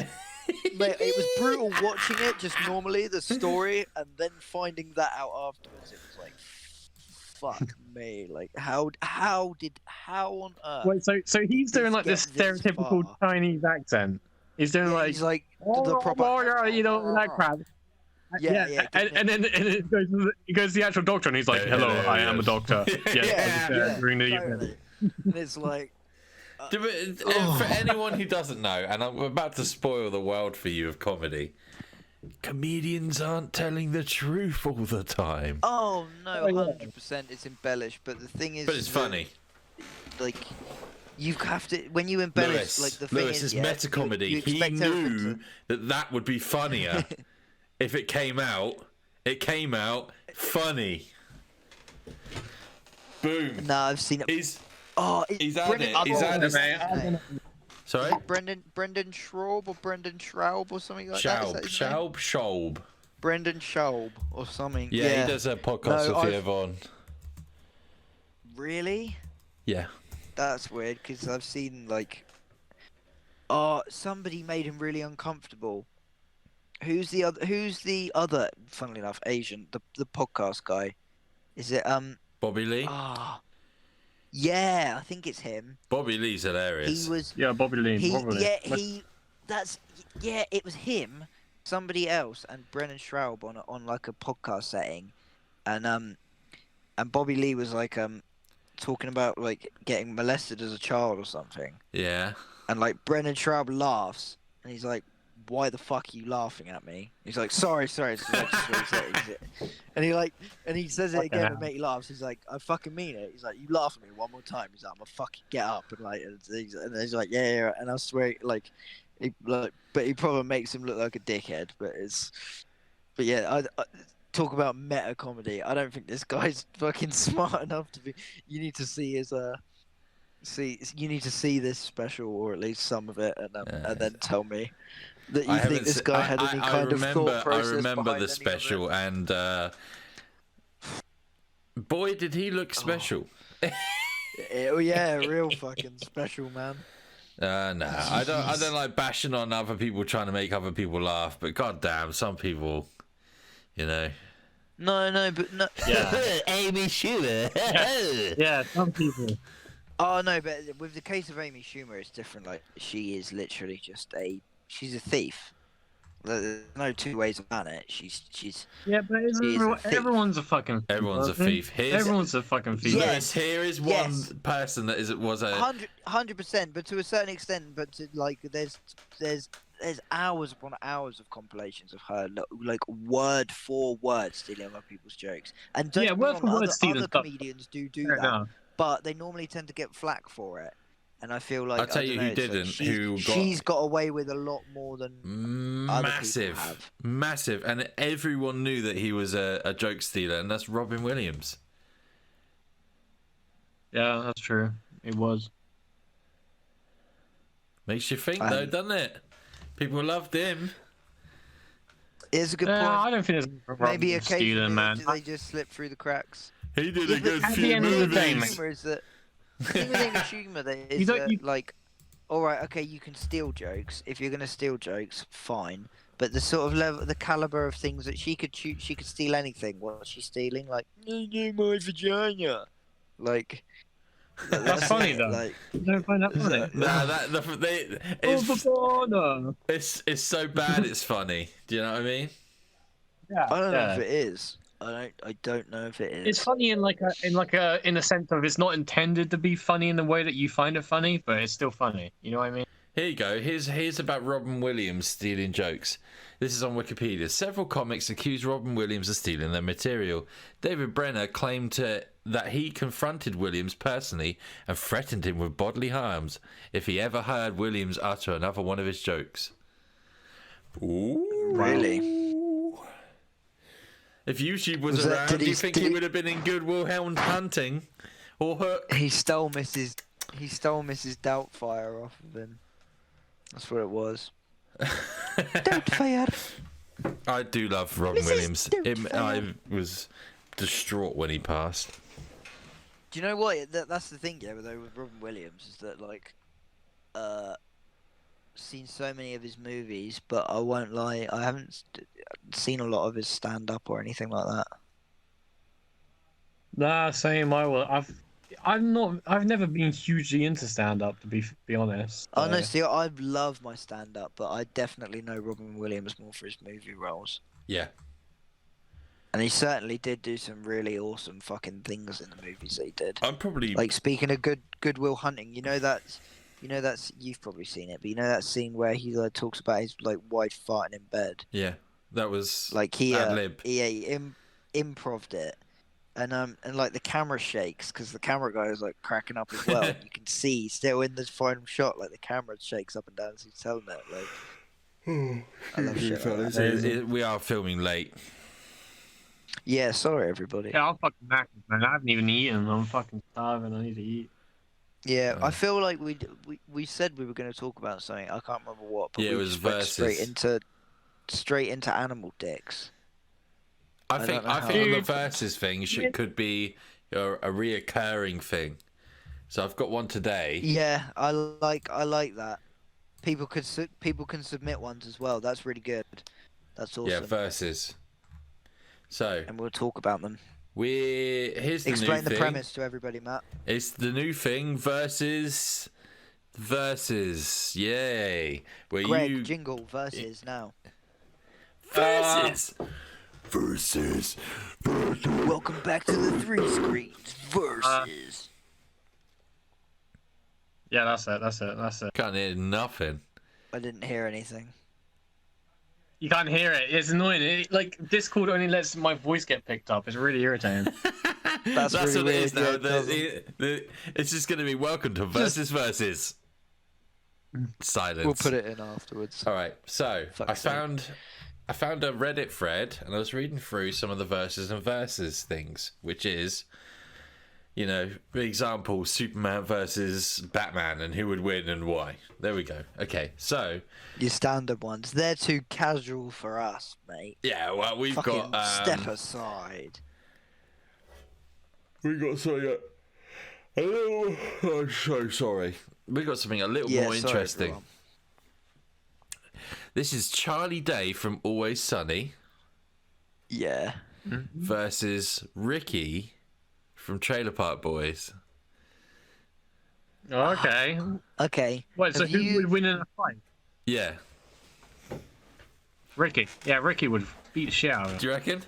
Mate, it was brutal watching it just normally, the story, and then finding that out afterwards. It was like, fuck me. Like, how on earth? Wait, so he's doing like this get this stereotypical far? Chinese accent. He's doing like, he's like oh, the proper. oh, you know, all that crap. Yeah. And then it goes to the actual doctor, and he's like, "Hello, I am a doctor." Totally. And it's like. For anyone who doesn't know, and I'm about to spoil the world for you of comedy, comedians aren't telling the truth all the time. Oh no, 100% it's embellished, but the thing is, But it's funny. Like, you have to when you embellish. Lewis, Like the thing Lewis is, is meta comedy. He knew that would be funnier if it came out. It came out funny. Boom. No, I've seen it. He's He's had it. He's had it. Sorry? Brendan Schraub or Brendan Schraub or something like that. Is that his name? Schaub. Brendan Schraub or something. Yeah, he does a podcast with Theo Von. Really? Yeah. That's weird because I've seen like, somebody made him really uncomfortable. Who's the other? Funnily enough, Asian, the podcast guy. Is it Bobby Lee? Yeah, I think it's him. Bobby Lee's hilarious. He was. Yeah, Bobby Lee. It was him, somebody else, and Brennan Schraub on like a podcast setting, and Bobby Lee was like talking about like getting molested as a child or something. Yeah. And like Brennan Schraub laughs, and he's like, "Why the fuck are you laughing at me?" He's like, "Sorry." And he says it again and he laughs. He's like, "I fucking mean it." He's like, "You laugh at me one more time." He's like, "I'm gonna fucking get up," and like, and he's like, "Yeah." And I swear, but he probably makes him look like a dickhead. But yeah, I talk about meta comedy. I don't think this guy's fucking smart enough to be. You need to see his you need to see this special, or at least some of it, and then tell me that you think this guy had any kind of thought process. I remember behind the special, and boy, did he look special! Yeah, real fucking special, man. No, I don't like bashing on other people trying to make other people laugh, but goddamn, some people, you know. No, but no. Yeah. Amy Schumer. Yeah, some people. Oh no, but with the case of Amy Schumer, it's different. Like, she is literally just she's a thief. There's no two ways about it. She's. Yeah, but everyone's a fucking. Everyone's a thief. Everyone's a fucking thief. Yes. Here is one person that was a 100%, but to a certain extent. But to, like, there's hours upon hours of compilations of her, like word for word stealing other people's jokes. And don't word for word stealing. Other comedians do that, but they normally tend to get flack for it. And I feel like I'll tell you who didn't. She's got away with a lot more than massive, other people have. massive, and everyone knew that he was a joke stealer, and that's Robin Williams. Yeah, that's true. It was. Makes you think, though, doesn't it? People loved him. It's a good point. I don't think there's maybe occasionally man. they just slip through the cracks. He did a good few end of the day, movies. The thing with Amy Schumer is like, all right, okay, you can steal jokes. If you're gonna steal jokes, fine. But the sort of level, the caliber of things that she could steal anything. What's she stealing? Like, my vagina. Like, that's funny though. Like, you don't find that funny? It's so bad it's funny. Do you know what I mean? Yeah. I don't know if it is. I don't know if it is. It's funny in a sense of it's not intended to be funny in the way that you find it funny, but it's still funny. You know what I mean? Here you go. Here's about Robin Williams stealing jokes. This is on Wikipedia. Several comics accuse Robin Williams of stealing their material. David Brenner claimed that he confronted Williams personally and threatened him with bodily harms if he ever heard Williams utter another one of his jokes. Ooh. Really? If YouTube was around, do you think he would have been in Good Will Hunting or Hook? He stole Mrs. Doubtfire off of him. That's what it was. Doubtfire. I do love Robin Williams. I was distraught when he passed. Do you know what? That's the thing, though, with Robin Williams is that like, seen so many of his movies, but I won't lie, I haven't seen a lot of his stand-up or anything like that. Nah, same. I've never been hugely into stand-up, to be honest. Honestly, I love my stand-up, but I definitely know Robin Williams more for his movie roles. Yeah. And he certainly did do some really awesome fucking things in the movies that he did. I'm probably Like, speaking of Good Will Hunting, that's you've probably seen it, but you know that scene where he talks about his like wife farting in bed. Yeah, that was Like he ad-lib. improv'd it, and like the camera shakes because the camera guy is like cracking up as well. You can see still in the final shot, like the camera shakes up and down as he's telling it. Like, I love shit like that. We are filming late. Yeah, sorry everybody. Yeah, I'm fucking knackered, man. I haven't even eaten. I'm fucking starving. I need to eat. Yeah, I feel like we said we were going to talk about something. I can't remember what. But Yeah, we it was just went versus. straight into animal dicks. I think don't know the versus thing could be a reoccurring thing. So I've got one today. Yeah, I like that. People can submit ones as well. That's really good. That's awesome. Yeah, versus. So and we'll talk about them. Here's the Explain new the thing. premise to everybody, Matt. It's the new thing versus. Yay! Where Greg, jingle versus now. Versus. Welcome back to the Threescreens versus. Yeah, that's it. Can't hear nothing. I didn't hear anything. You can't hear it. It's annoying. Like Discord only lets my voice get picked up. It's really irritating. That's what really it is now. weird, It's just going to be welcome to versus. Silence. We'll put it in afterwards. All right. So I sake. found a Reddit thread, and I was reading through some of the versus things, which is, example, Superman versus Batman, and who would win and why. There we go. Okay, so Your standard ones. They're too casual for us, mate. yeah, well, we've Fucking got step aside. we got something a little. I'm so sorry. We got something a little more sorry, interesting. everyone. This is Charlie Day from Always Sunny Yeah. versus Ricky from Trailer Park Boys. Okay. Okay. Wait, so Have who you- would win in a fight? Yeah. Ricky. Yeah, Ricky would beat the shit out of him. Do you reckon?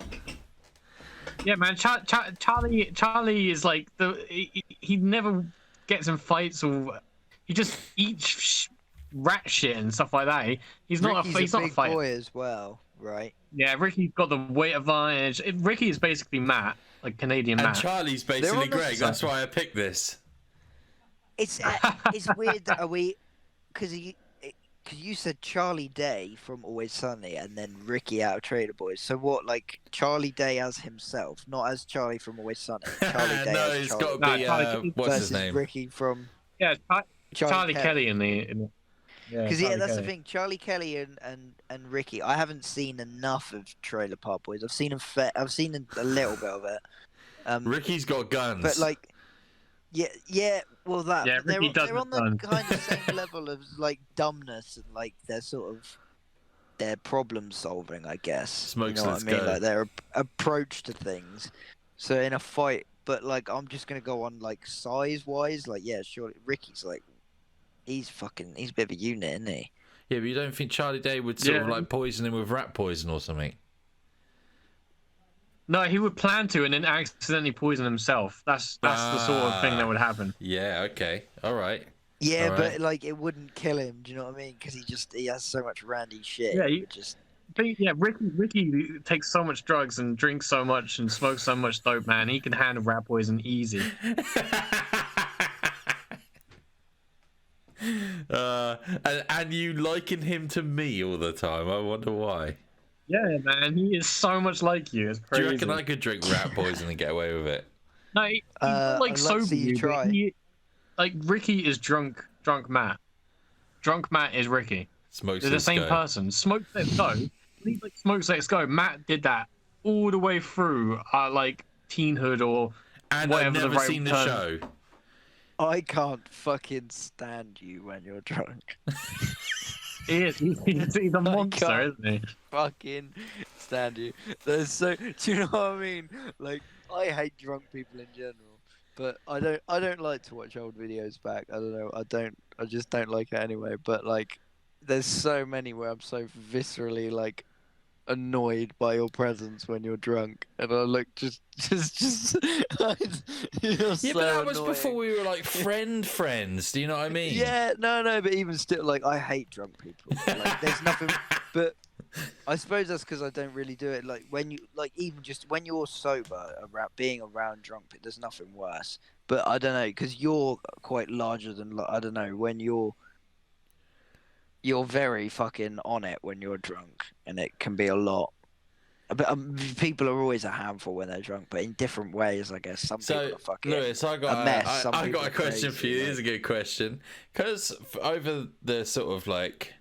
Yeah, man. Charlie is like he never gets in fights or he just eats rat shit and stuff like that. He's not Ricky's a a big fighter. boy as well, right? Yeah, Ricky's got the weight advantage. Ricky is basically Matt, like Canadian And Matt. Charlie's They're basically on the Greg. That's why I picked this. It's weird that because you said Charlie Day from Always Sunny and then Ricky out of Trader Boys. So what, like Charlie Day as himself, not as Charlie from Always Sunny. Charlie Day No, as it's Charlie got to be Charlie what's his versus name? Ricky from Yeah, Charlie Kelly. Kelly in the Because Charlie that's the Kelly. thing. Charlie Kelly and Ricky. I haven't seen enough of Trailer Park Boys. I've seen I've seen a little bit of it. Ricky's got guns. But like, yeah. Well, that. Yeah, But Ricky does they're on the have kind of same level of like dumbness and like their problem solving, I guess. Smokes, you know let's what I mean? go. Like their approach to things. So in a fight, but like I'm just gonna go on like size wise. Like yeah, surely Ricky's like he's a bit of a unit, isn't he? Yeah, but you don't think Charlie Day would sort of Yeah. like poison him with rat poison or something? No, he would plan to and then accidentally poison himself. That's the sort of thing that would happen. Yeah, okay. All right. Yeah, All but right. like it wouldn't kill him. Do you know what I mean? Because he has so much randy shit. Yeah, it would just But yeah, Ricky takes so much drugs and drinks so much and smokes so much dope, man. He can handle rat poison easy. And you liken him to me all the time. I wonder why. Yeah, man, he is so much like you. It's Do crazy. you reckon I could drink rat poison and get away with it? No, he's not like I'd sober. like to see you try. Like Ricky is drunk Matt. Drunk Matt is Ricky. Smokes. They're the Let's same Go. person. Smoke Let's Go. He's like Smoke Let's Go. Matt did that all the way through, like teenhood or And whatever I've the never right seen the term. show. I can't fucking stand you when you're drunk. He is. He's a monster, can't isn't he? fucking stand you. There's so. Do you know what I mean? Like, I hate drunk people in general, but I don't like to watch old videos back. I don't know. I just don't like it anyway. But like, there's so many where I'm so viscerally like annoyed by your presence when you're drunk, and I look just you're Yeah, so but that was annoying. before we were like friends. Do you know what I mean? Yeah, no, but even still, like, I hate drunk people. Like, there's nothing. But I suppose that's because I don't really do it. Like, when you, like, even just when you're sober, being around drunk people, there's nothing worse. But I don't know, because you're quite larger than, I don't know, when you're very fucking on it when you're drunk, and it can be a lot. But people are always a handful when they're drunk, but in different ways, I guess. Some people are fucking Lewis, I got a mess. I got a question for you. This is a good question. Because over the sort of like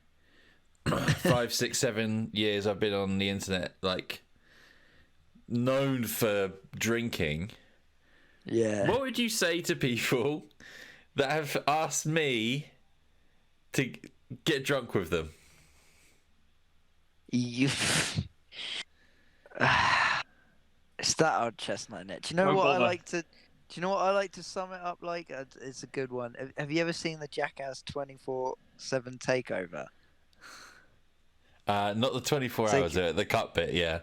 5, 6, 7 years I've been on the internet, like known for drinking. Yeah. What would you say to people that have asked me to get drunk with them? You. It's that old chestnut, innit? Do you know Don't what I bother. like to? Do you know what I like to sum it up like? It's a good one. Have you ever seen the Jackass 24/7 takeover? Not the 24 hours, the cut bit, yeah.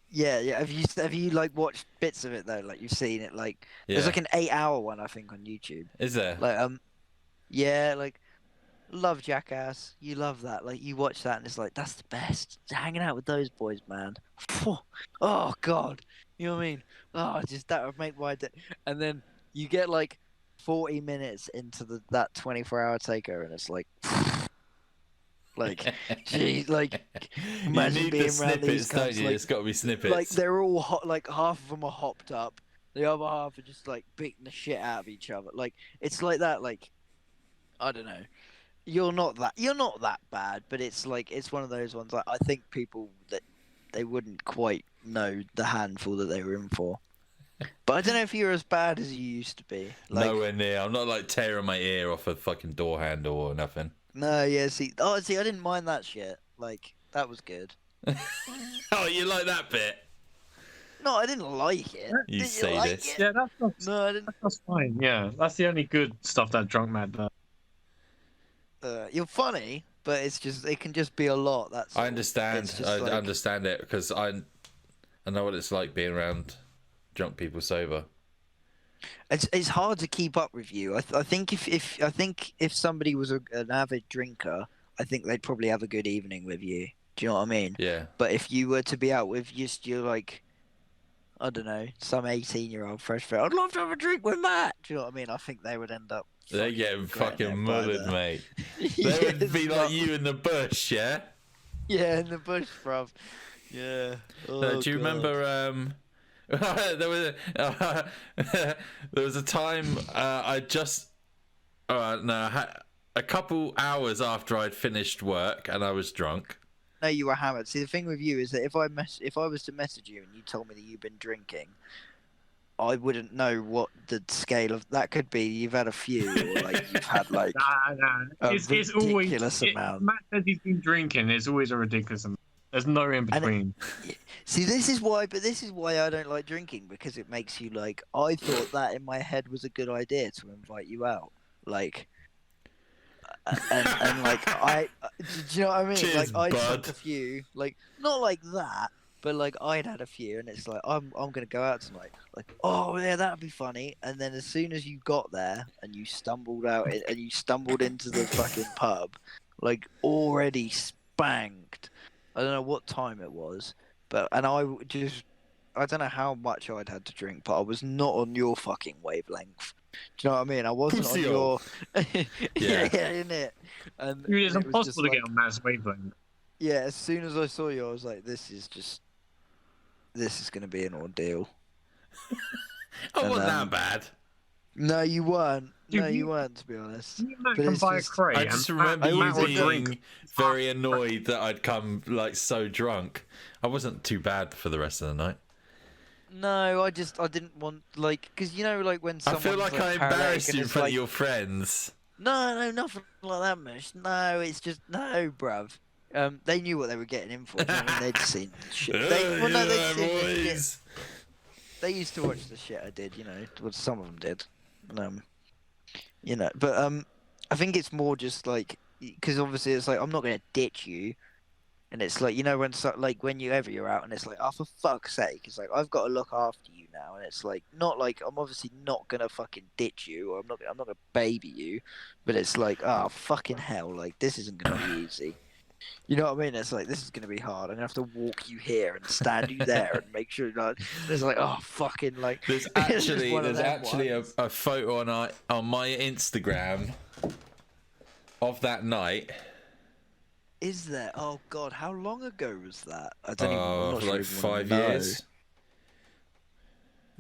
Yeah. Have you like watched bits of it though? Like you've seen it. Like there's Yeah. like an 8-hour one I think on YouTube. Is there? Like yeah, like love Jackass. You love that. Like you watch that and it's like that's the best. Hanging out with those boys, man. Oh God, you know what I mean? Oh, just that would make my day. And then you get like 40 minutes into that 24-hour takeover, and it's like, like, geez, like imagine you need being the around these snippets, don't cunts, you? like, It's got to be snippets. like they're all hot. Like half of them are hopped up, the other half are just like beating the shit out of each other. Like it's like that. Like I don't know. You're not that bad, but it's like it's one of those ones. Like I think people that they wouldn't quite know the handful that they were in for. But I don't know if you're as bad as you used to be. Like, nowhere near. I'm not like tearing my ear off a fucking door handle or nothing. No, yeah. See, I didn't mind that shit. Like that was good. Oh, you like that bit? No, I didn't like it. You Did say like this. it? Yeah, that's No, I didn't. that's fine. Yeah, that's the only good stuff that drunk man does. You're funny, but it can just be a lot. That's I all. understand. It's just I like- understand it because I know what it's like being around drunk people sober. It's hard to keep up with you. I think if somebody was an avid drinker, I think they'd probably have a good evening with you. Do you know what I mean? Yeah. But if you were to be out with you're like, I don't know, some 18-year-old fresh fit, I'd love to have a drink with Matt. Do you know what I mean? I think they would end up. They're getting regretting fucking it by mullered, the- mate. Yeah, They would be it's like not- you in the bush, yeah? Yeah, in the bush, bruv. Yeah. Oh, Do you God. remember there was a time I just a couple hours after I'd finished work and I was drunk. No, you were hammered. See, the thing with you is that if I was to message you and you told me that you've been drinking, I wouldn't know what the scale of that could be. You've had a few, or like you've had like Nah. a It's always ridiculous amount. Matt says he's been drinking. It's always a ridiculous amount. There's no in between. See, this is why I don't like drinking, because it makes you like. I thought that in my head was a good idea to invite you out, like, and like do you know what I mean? Cheers, like I bud. took a few, like not like that, but like I'd had a few, and it's like I'm gonna go out tonight. Like, oh yeah, that'd be funny. And then as soon as you got there and you stumbled out and you stumbled into the fucking pub, like already spanked. I don't know what time it was, but I don't know how much I'd had to drink, but I was not on your fucking wavelength. Do you know what I mean? I wasn't Pussy on your. Yeah. yeah, in it. And Dude, it's it was impossible just to like- get on Matt's wavelength. Yeah, as soon as I saw you, I was like, this is going to be an ordeal. I And, wasn't um, that bad. No, you weren't. Dude, No, you you- weren't, to be honest. You and Matt But can it's buy just- a crate. I and just Matt- remember I you Matt would being drink. very annoyed that I'd come like so drunk. I wasn't too bad for the rest of the night. No, I didn't want, like, because you know, like when I someone's feel like I paralytic embarrassed and you in it's front like, of your friends. No, nothing like that, Mish. No, it's just no, bruv. They knew what they were getting in for. Do you know what I mean? They'd seen the shit. They'd seen the shit. They used to watch the shit I did, you know. Well, some of them did. You know, but I think it's more just like because obviously it's like I'm not gonna ditch you, and it's like you know when you're out and it's like oh for fuck's sake, it's like I've got to look after you now, and it's like not like I'm obviously not gonna fucking ditch you or I'm not gonna baby you, but it's like oh fucking hell, like this isn't gonna be easy. You know what I mean? It's like this is gonna be hard. I'm gonna have to walk you here and stand you there and make sure that there's like oh fucking like. There's actually a photo on my Instagram of that night. Is there? Oh god, how long ago was that? I don't even. I'm not sure like 5 years.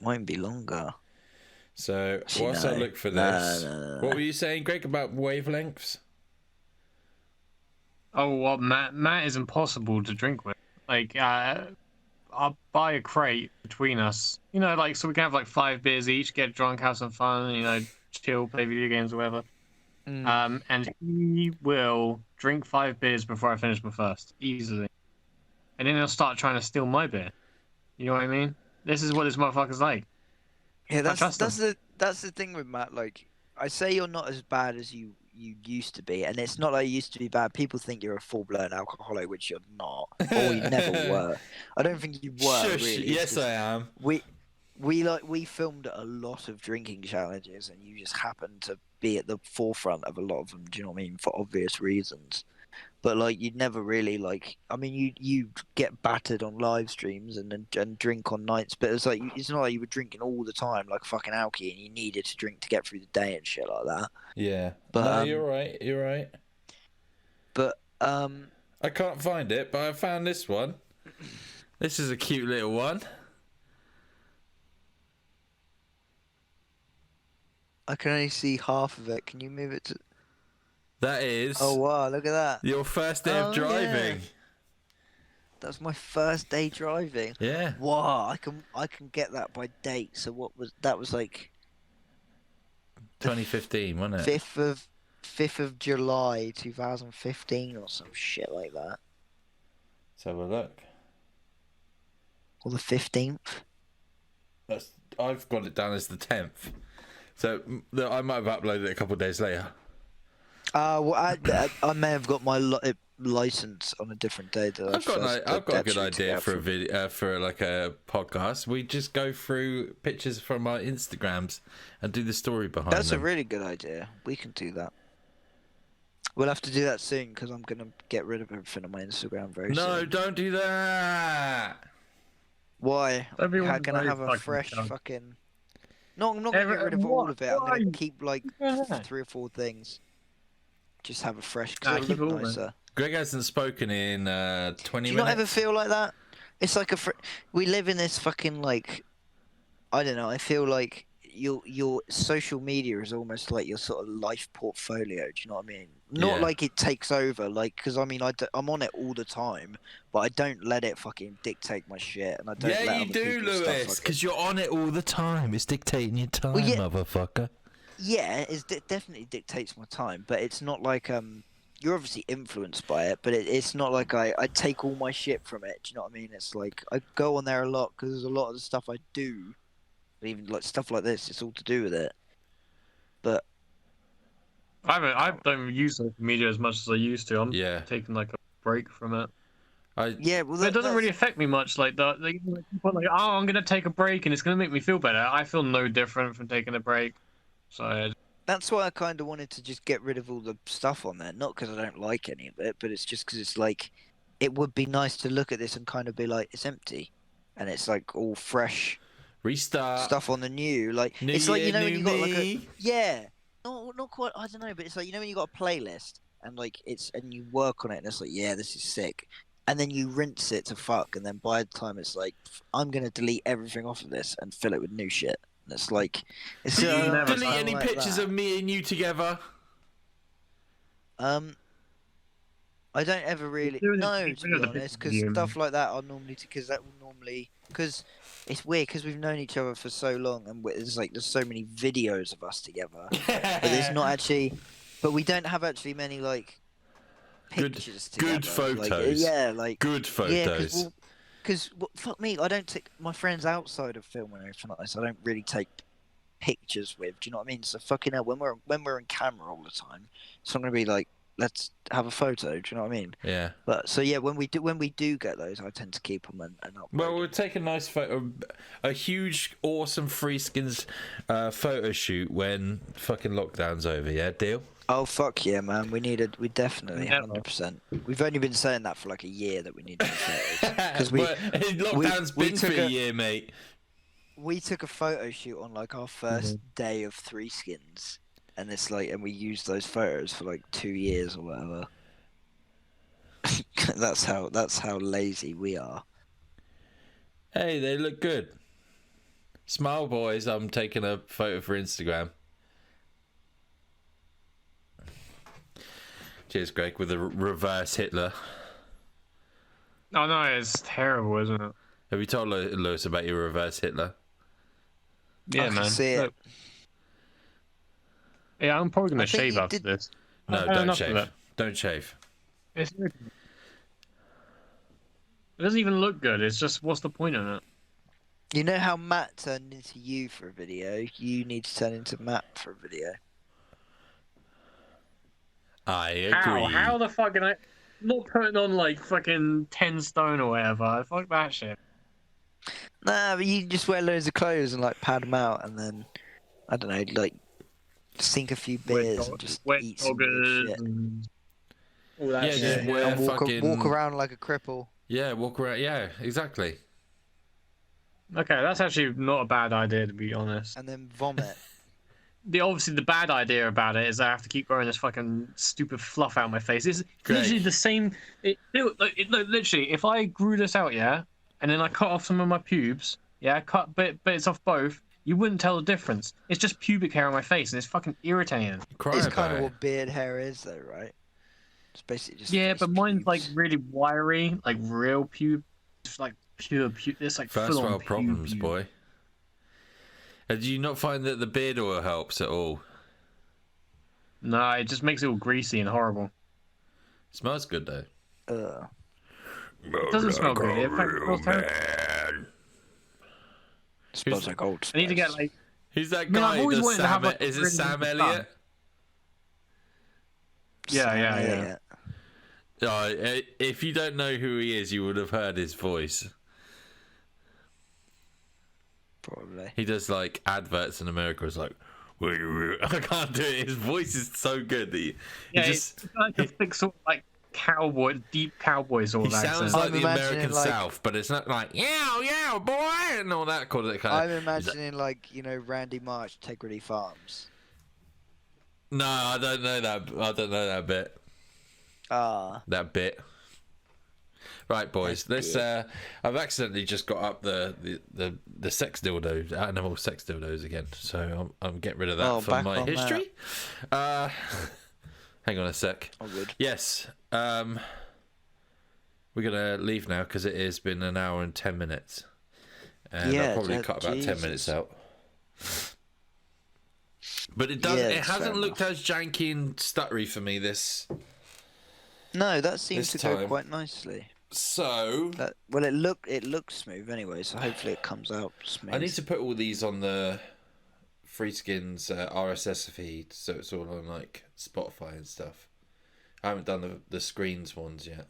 Might be longer. So whilst I look for this, what were you saying, Greg, about wavelengths? Oh, well, Matt is impossible to drink with. Like, I'll buy a crate between us. You know, like, so we can have, like, 5 beers each, get drunk, have some fun, you know, chill, play video games or whatever. And he will drink 5 beers before I finish my first, easily. And then he'll start trying to steal my beer. You know what I mean? This is what this motherfucker's like. Yeah, that's the thing with Matt. Like, I say you're not as bad as you used to be, and it's not like you used to be bad. People think you're a full-blown alcoholic, which you're not, or you never were. I don't think you were. Shush, really. yes, I am. We filmed a lot of drinking challenges, and you just happened to be at the forefront of a lot of them. Do you know what I mean? For obvious reasons. But like you'd never really like. I mean, you get battered on live streams and drink on nights, but it's like it's not like you were drinking all the time like fucking alky, and you needed to drink to get through the day and shit like that. Yeah, but no, you're right. You're right. But I can't find it, but I found this one. This is a cute little one. I can only see half of it. Can you move it to? That is. Oh wow! Look at that. Your first day of driving. Yeah. That's my first day driving. Yeah. Wow! I can get that by date. So that was like 2015, wasn't it? 5th of July 2015 or some shit like that. Let's have a look. Or the 15th. I've got it down as the 10th. So I might have uploaded it a couple of days later. Well, I may have got my license on a different day. I've got a good idea for a video, for like a podcast. We just go through pictures from our Instagrams and do the story behind them. That's a really good idea. We can do that. We'll have to do that soon because I'm gonna get rid of everything on my Instagram very soon. No, don't do that. Why? How can I have a fresh fucking? No, I'm not gonna get rid of all of it. I'm gonna keep like 3 or 4 things. Just have a fresh, because it'll look nicer. Greg hasn't spoken in 20 minutes. Do you not ever feel like that? It's like we live in this fucking like, I don't know. I feel like your social media is almost like your sort of life portfolio. Do you know what I mean? Not like it takes over, like because I mean I'm on it all the time, but I don't let it fucking dictate my shit, and I don't. Yeah, you do, Lewis, because you're on it all the time. It's dictating your time, motherfucker. Yeah, it definitely dictates my time, but it's not like you're obviously influenced by it, but it's not like I take all my shit from it. Do you know what I mean? It's like I go on there a lot because there's a lot of the stuff I do, even like stuff like this, it's all to do with it. But I don't use social media as much as I used to. I'm taking like a break from it. Well, it doesn't really affect me much. Like people are like, oh, I'm gonna take a break and it's gonna make me feel better. I feel no different from taking a break. So that's why I kind of wanted to just get rid of all the stuff on there. Not because I don't like any of it, but it's just because it's like, it would be nice to look at this and kind of be like, it's empty, and it's like all fresh, restart stuff on the new. Like new it's like year, you know when you got me. like not quite. I don't know, but it's like you know when you got a playlist and like and you work on it and it's like this is sick, and then you rinse it to fuck, and then by the time it's like I'm gonna delete everything off of this and fill it with new shit. It's like, do you delete any pictures of me and you together? I don't ever really. No, to be honest, because stuff like that are normally because it's weird because we've known each other for so long and there's so many videos of us together, but there's not actually. But we don't have actually many like pictures together. Good photos. Good photos. Yeah, because fuck me, I don't take my friends outside of film and everything like this. I don't really take pictures with. Do you know what I mean? So fucking hell, when we're in camera all the time, it's not gonna be like, let's have a photo. Do you know what I mean? Yeah. But so yeah, when we do get those, I tend to keep them and upload. Well, we'll take a nice photo, a huge, awesome Threeskins photo shoot when fucking lockdown's over. Yeah, deal. Oh fuck yeah, man! We definitely 100%. We've only been saying that for like a year that we need to photos because lockdown's been for a year, mate. We took a photo shoot on like our first day of Threeskins, and it's like, and we used those photos for like 2 years or whatever. that's how lazy we are. Hey, they look good. Smile, boys. I'm taking a photo for Instagram. Cheers, Greg, with a reverse Hitler. Oh no, it's terrible, isn't it? Have you told Lewis about your reverse Hitler? Yeah, I man. can see it. Look. Yeah, I'm probably gonna shave after this. No, don't shave. Don't shave. It doesn't even look good. It's just, what's the point in it? You know how Matt turned into you for a video? You need to turn into Matt for a video. I agree. How the fuck am I not putting on like fucking 10 stone or whatever? Fuck that shit. Nah, but you just wear loads of clothes and like pad them out, and then I don't know, like sink a few beers and just eat some weird shit. All that shit. Just wear and fucking... walk around like a cripple. Yeah, walk around. Yeah, exactly. Okay, that's actually not a bad idea, to be honest. And then vomit. Obviously the bad idea about it is I have to keep growing this fucking stupid fluff out of my face. It's literally the same. Literally, if I grew this out, yeah, and then I cut off some of my pubes, yeah, cut bits off both, you wouldn't tell the difference. It's just pubic hair on my face, and it's fucking irritating. It's kind of what beard hair is, though, right? It's basically just but mine's pubes. like really wiry, like real pube, like pure pube. It's like first world problems, pube. Boy. Do you not find that the beard oil helps at all? No, it just makes it all greasy and horrible. Smells good though. It doesn't smell good. It smells terrible. Smells like Old Spice. I need to get like. Who's that guy? Is it Sam Elliott? Yeah. If you don't know who he is, you would have heard his voice. Probably. He does like adverts in America. It's like, I can't do it. His voice is so good that he just. It's like a thick sort of like cowboy, deep cowboy sort of accent. He sounds like the American South, but it's not like yeah, boy, and all that kind of. I'm imagining like Randy Marsh, Integrity Farms. No, I don't know that. I don't know that bit. That bit. Right, boys. Let's. I've accidentally just got up the sex dildos, animal sex dildos again. So I'm getting rid of that for my history. Hang on a sec. Oh, good. Yes. We're gonna leave now because it has been an hour and 10 minutes, and I'll probably cut about 10 minutes out. But it does. It hasn't looked as janky and stuttery for me this. No, that seems to time. go quite nicely. So it looks smooth anyway, so hopefully it comes out smooth. I need to put all these on the Threeskins RSS feed, so it's all on like Spotify and stuff. I haven't done the screens ones yet.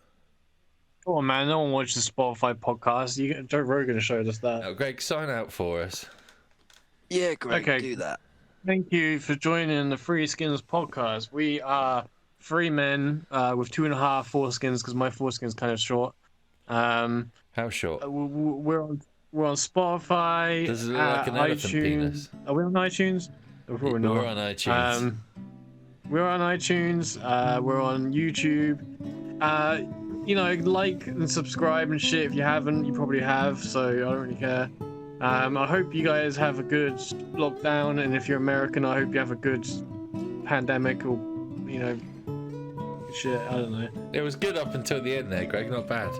Oh man, no one watches the Spotify podcast. Joe Rogan showed us that. Now, Greg, sign out for us. Yeah, Greg, okay. Do that. Thank you for joining the Threeskins Podcast. We are 3 men with 2.5 foreskins because my foreskin's kind of short. How short? We're on Spotify. Does it look like an elephant penis? Are we on iTunes? We're not. We're on iTunes. We're on iTunes. We're on YouTube. Like and subscribe and shit. If you haven't, you probably have. So I don't really care. I hope you guys have a good lockdown, and if you're American, I hope you have a good pandemic or shit. I don't know. It was good up until the end there, Greg. Not bad.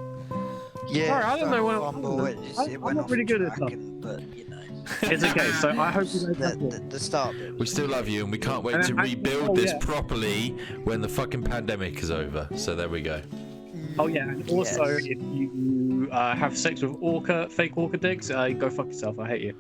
Yeah, sorry, I don't know what it went I'm not really good at stuff. But It's okay. So I hope you guys have The start bit. We still love you, and we can't wait to rebuild this properly when the fucking pandemic is over. So there we go. Oh yeah, and also Yes. if you have sex with fake orca dicks, go fuck yourself. I hate you.